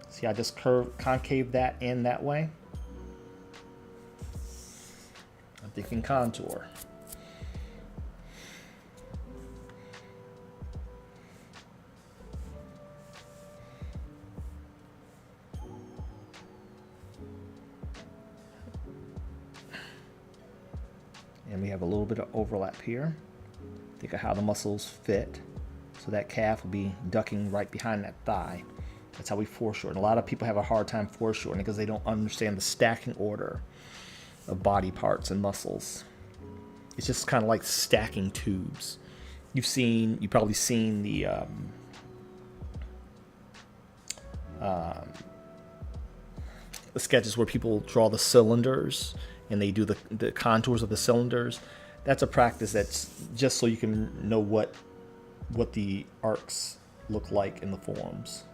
See, I just concave that in that way. I'm thinking contour. And we have a little bit of overlap here. Think of how the muscles fit. So that calf will be ducking right behind that thigh. That's how we foreshorten. A lot of people have a hard time foreshortening because they don't understand the stacking order of body parts and muscles. It's just kind of like stacking tubes. You've probably seen the sketches where people draw the cylinders and they do the contours of the cylinders. That's a practice that's just so you can know what the arcs look like in the forms.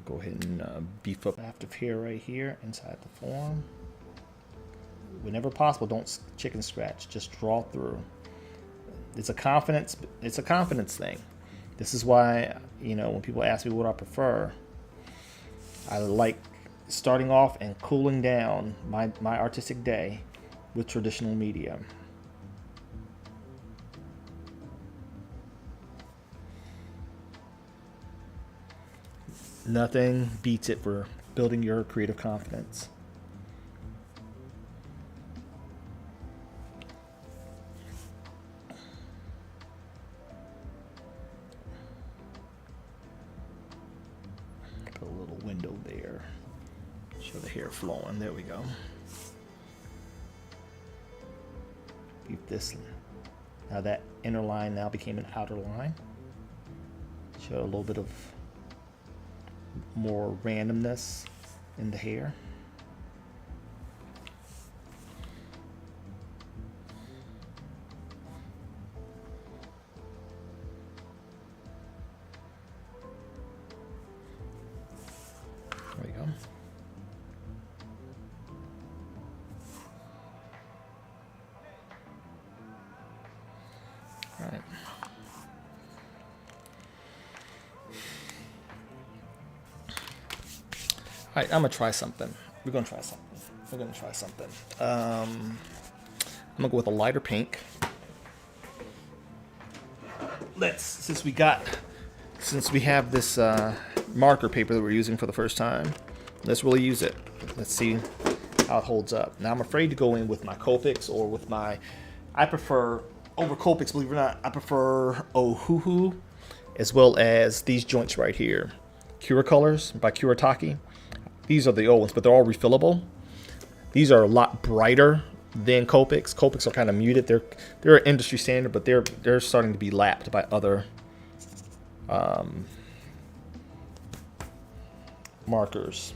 Go ahead and beef up after here right here inside the form. Whenever possible, don't chicken scratch. Just draw through. It's a confidence thing. This is why, when people ask me what I prefer, I like starting off and cooling down my artistic day with traditional media. Nothing beats it for building your creative confidence. Put a little window there. Show the hair flowing. There we go. Keep this. Now that inner line now became an outer line. Show a little bit of more randomness in the hair. There we go. All right. All right, I'm gonna try something. We're gonna try something. I'm gonna go with a lighter pink. Since we got Since we have this marker paper that we're using for the first time, let's really use it. Let's see how it holds up. Now I'm afraid to go in with my Copics or with my, I prefer, over Copics, believe it or not, I prefer Ohuhu, as well as these joints right here. Cura Colors by Kuretake. These are the old ones, but they're all refillable. These are a lot brighter than Copics. Copics are kind of muted. They're an industry standard, but they're starting to be lapped by other markers.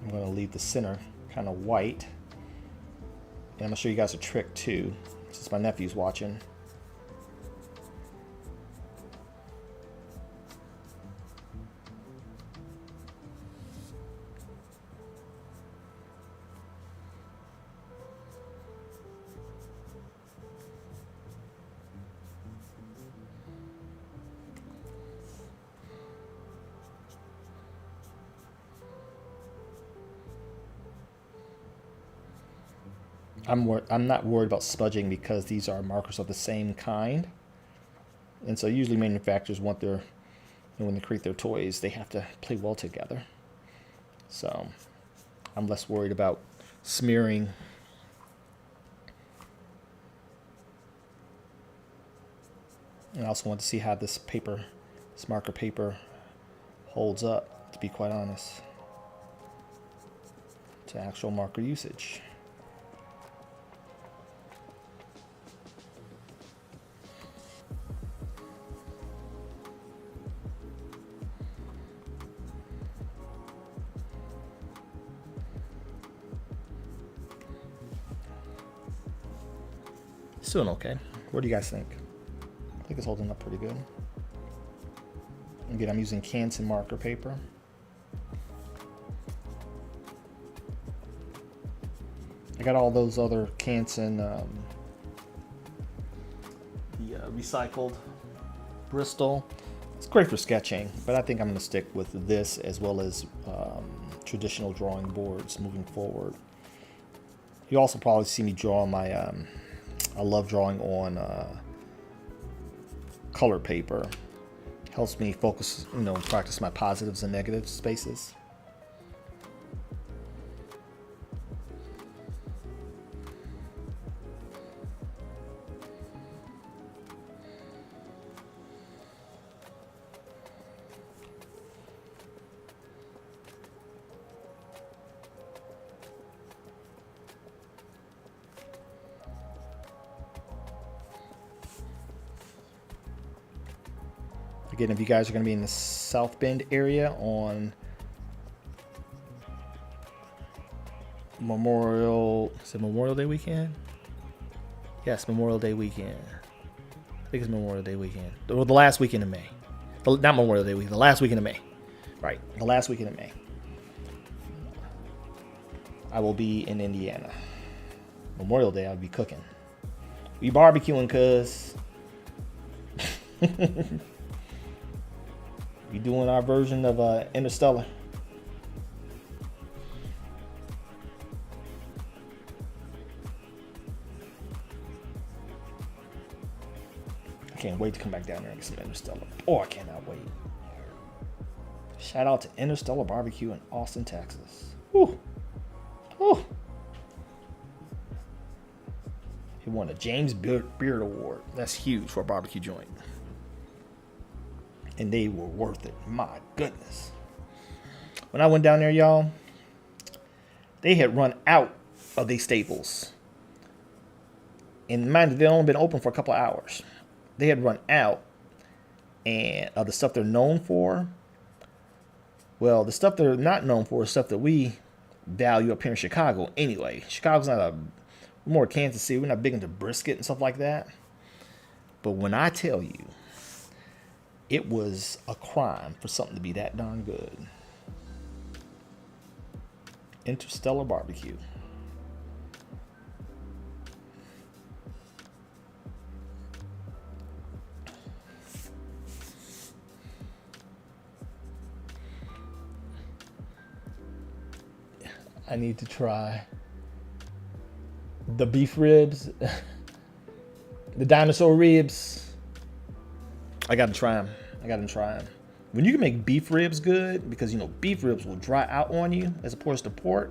I'm going to leave the center kind of white. And I'm going to show you guys a trick too, since my nephew's watching. I'm not worried about smudging because these are markers of the same kind. And so usually manufacturers want their, when they create their toys, they have to play well together. So I'm less worried about smearing. And I also want to see how this paper, this marker paper, holds up, to be quite honest, to actual marker usage. It's doing okay. What do you guys think? I think it's holding up pretty good. Again, I'm using Canson marker paper. I got all those other Canson, the recycled Bristol. It's great for sketching, but I think I'm going to stick with this as well as traditional drawing boards moving forward. You also probably see me draw my, I love drawing on color paper. Helps me focus, practice my positives and negative spaces. Again, if you guys are going to be in the South Bend area on Memorial Day weekend? Yes, Memorial Day weekend. I think it's Memorial Day weekend. Or the last weekend of May. Not Memorial Day weekend, the last weekend of May. Right, the last weekend of May. I will be in Indiana. Memorial Day, I'll be cooking. We barbecuing, cuz. We doing our version of Interstellar. I can't wait to come back down there and get some Interstellar. Oh, I cannot wait. Shout out to Interstellar Barbecue in Austin, Texas. Whew. Whew. He won a James Beard Award. That's huge for a barbecue joint. And they were worth it. My goodness. When I went down there, y'all, they had run out of these staples. And mind you, they'd only been open for a couple of hours. They had run out and of the stuff they're known for. Well, the stuff they're not known for is stuff that we value up here in Chicago anyway. Chicago's not we're more Kansas City. We're not big into brisket and stuff like that. But when I tell you, it was a crime for something to be that darn good. Interstellar Barbecue. I need to try the beef ribs, the dinosaur ribs. I gotta try them. When you can make beef ribs good, because you know beef ribs will dry out on you as opposed to pork.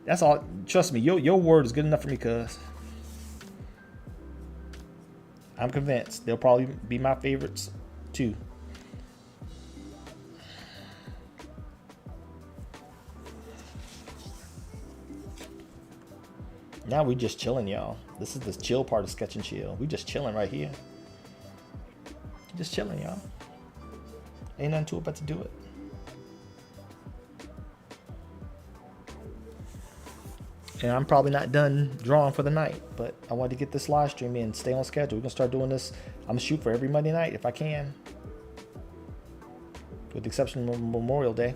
That's all. Trust me, your word is good enough for me, cuz I'm convinced they'll probably be my favorites too. Now we just chilling, y'all. This is the chill part of Sketch and Chill. We just chilling right here. Just chilling, y'all. Ain't nothing to it but to do it. And I'm probably not done drawing for the night, but I wanted to get this live stream in, stay on schedule. We're gonna start doing this. I'm gonna shoot for every Monday night if I can, with the exception of Memorial Day.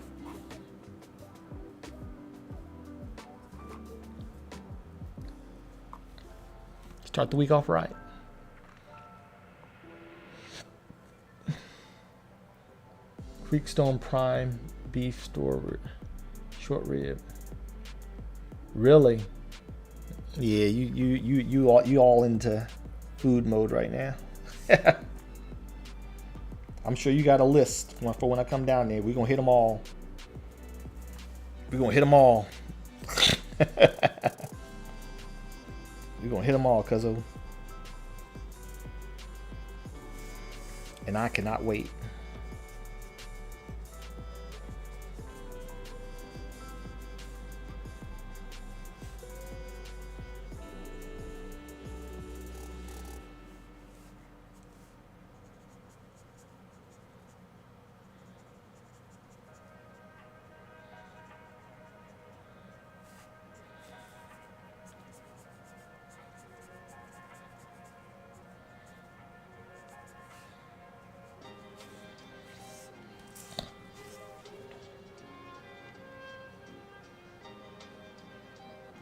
Start the week off right. Creekstone Prime beef short rib. Really? Yeah, you all into food mode right now. I'm sure you got a list for when I come down there. We're gonna hit them all. We're gonna hit them all. We're gonna hit them all, cuzzo. And I cannot wait.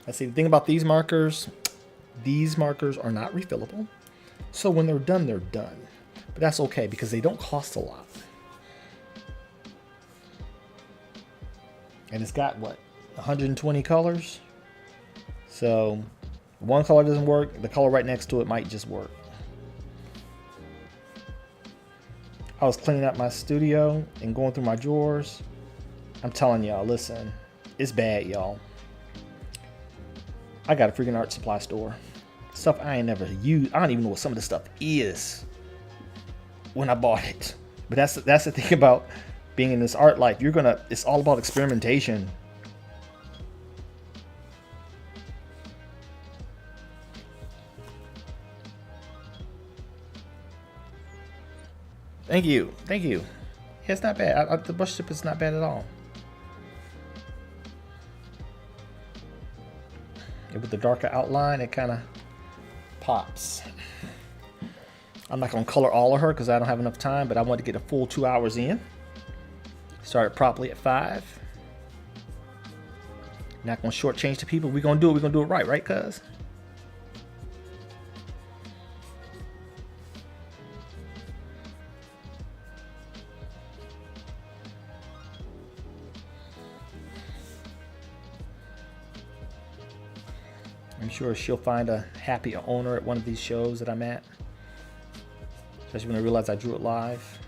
I see the thing about these markers are not refillable. So when they're done, they're done. But that's okay because they don't cost a lot. And it's got what, 120 colors? So one color doesn't work, the color right next to it might just work. I was cleaning up my studio and going through my drawers. I'm telling y'all, listen, it's bad, y'all. I got a freaking art supply store. Stuff I ain't never used. I don't even know what some of this stuff is when I bought it. But that's the thing about being in this art life. It's all about experimentation. Thank you. Yeah, it's not bad. The brush tip is not bad at all. With the darker outline, it kind of pops. I'm not going to color all of her because I don't have enough time, but I want to get a full 2 hours in. Started properly at 5. Not going to shortchange the people. We're going to do it right, cuz? I'm sure she'll find a happy owner at one of these shows that I'm at. Especially when I realize I drew it live.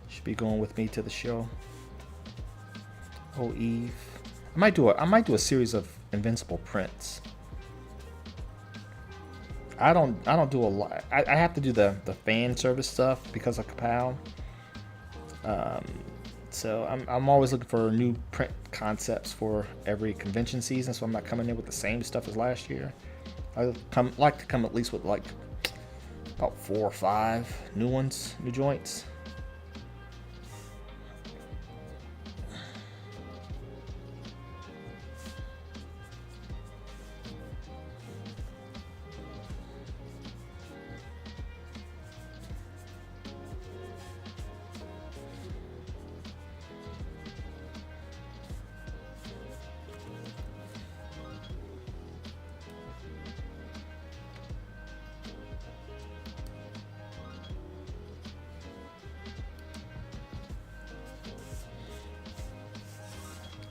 Should be going with me to the show. Oh, Eve. I might do a series of Invincible prints. I don't do a lot. I have to do the fan service stuff because of Ka-Pow. So I'm always looking for new print concepts for every convention season, so I'm not coming in with the same stuff as last year. I like to come at least with like about 4 or 5 new joints.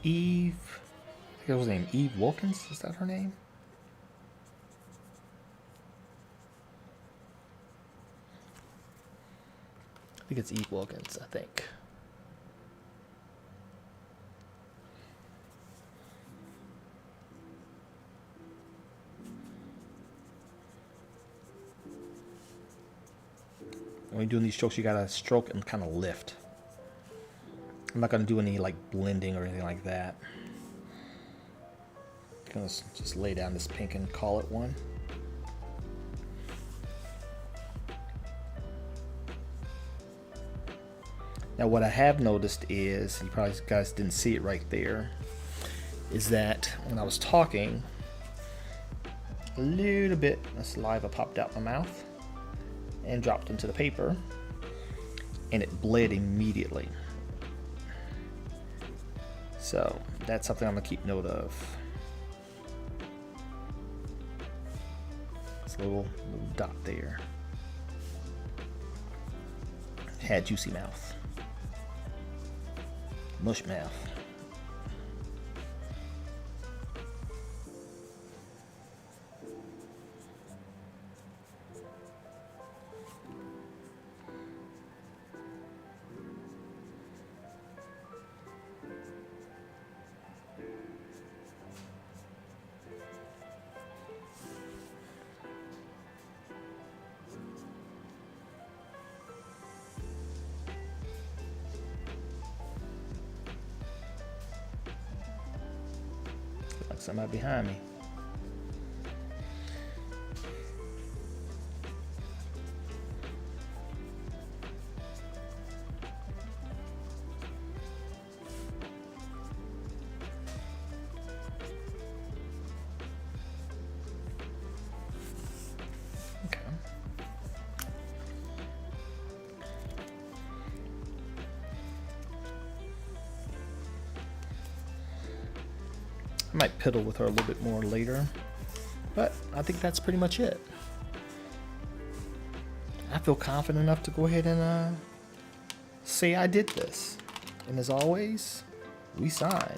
Eve. I think it was her name. Eve Wilkins. Is that her name? I think it's Eve Wilkins, I think. When you're doing these strokes, you gotta stroke and kind of lift. I'm not gonna do any like blending or anything like that. I'm gonna just lay down this pink and call it one. Now what I have noticed is, you probably guys didn't see it right there, is that when I was talking, a little bit of saliva popped out my mouth and dropped into the paper, and it bled immediately. So that's something I'm gonna keep note of. It's a little dot there. Had juicy mouth. Mush mouth. Like somebody behind me. Okay. I might piddle with her a little bit more later, but I think that's pretty much it. I feel confident enough to go ahead and say I did this. And as always, we sign.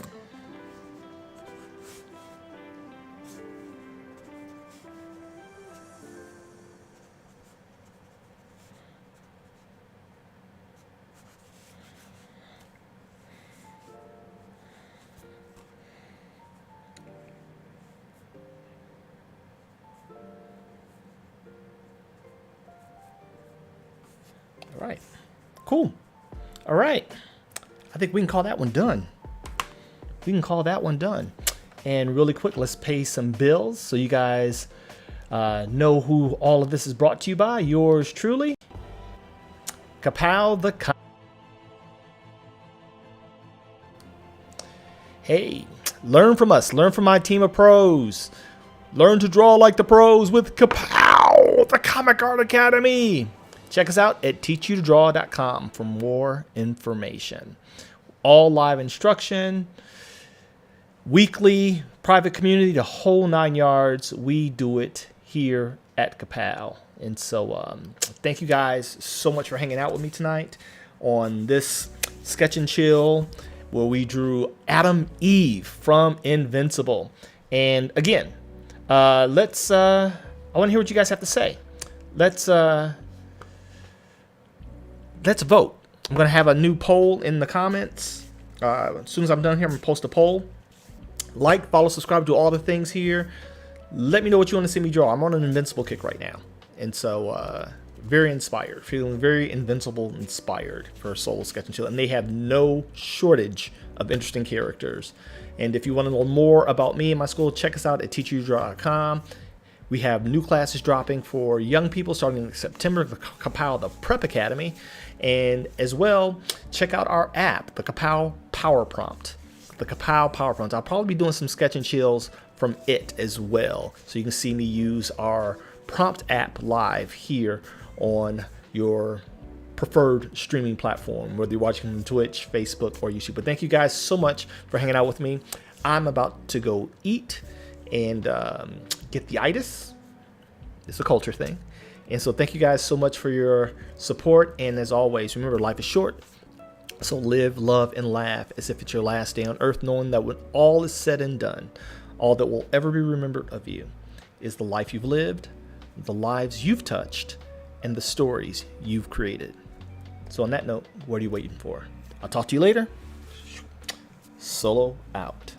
All right, cool. All right, I think we can call that one done. We can call that one done. And really quick, let's pay some bills so you guys know who all of this is brought to you by. Yours truly, Ka-Pow the Ka. Hey, learn from us. Learn from my team of pros. Learn to draw like the pros with Ka-Pow, the Comic Art Academy. Check us out at teachyoutodraw.com for more information. All live instruction, weekly private community, the whole 9 yards. We do it here at Ka-Pow. And so thank you guys so much for hanging out with me tonight on this Sketch and Chill where we drew Adam Eve from Invincible. And again, I want to hear what you guys have to say. Let's vote. I'm going to have a new poll in the comments. As soon as I'm done here, I'm going to post a poll. Like, follow, subscribe, do all the things here. Let me know what you want to see me draw. I'm on an Invincible kick right now. And so, very inspired. Feeling very Invincible inspired for Solo Sketch and Chill. And they have no shortage of interesting characters. And if you want to know more about me and my school, check us out at teachyoutodraw.com. We have new classes dropping for young people starting in September, the Ka-Pow, the Prep Academy. And as well, check out our app, the Ka-Pow Power Prompt. The Ka-Pow Power Prompt. I'll probably be doing some Sketch and Chills from it as well. So you can see me use our prompt app live here on your preferred streaming platform, whether you're watching on Twitch, Facebook, or YouTube. But thank you guys so much for hanging out with me. I'm about to go eat and get the itis. It's a culture thing. And so thank you guys so much for your support. And as always, remember, life is short. So live, love, and laugh as if it's your last day on earth, knowing that when all is said and done, all that will ever be remembered of you is the life you've lived, the lives you've touched, and the stories you've created. So on that note, what are you waiting for? I'll talk to you later. Solo out.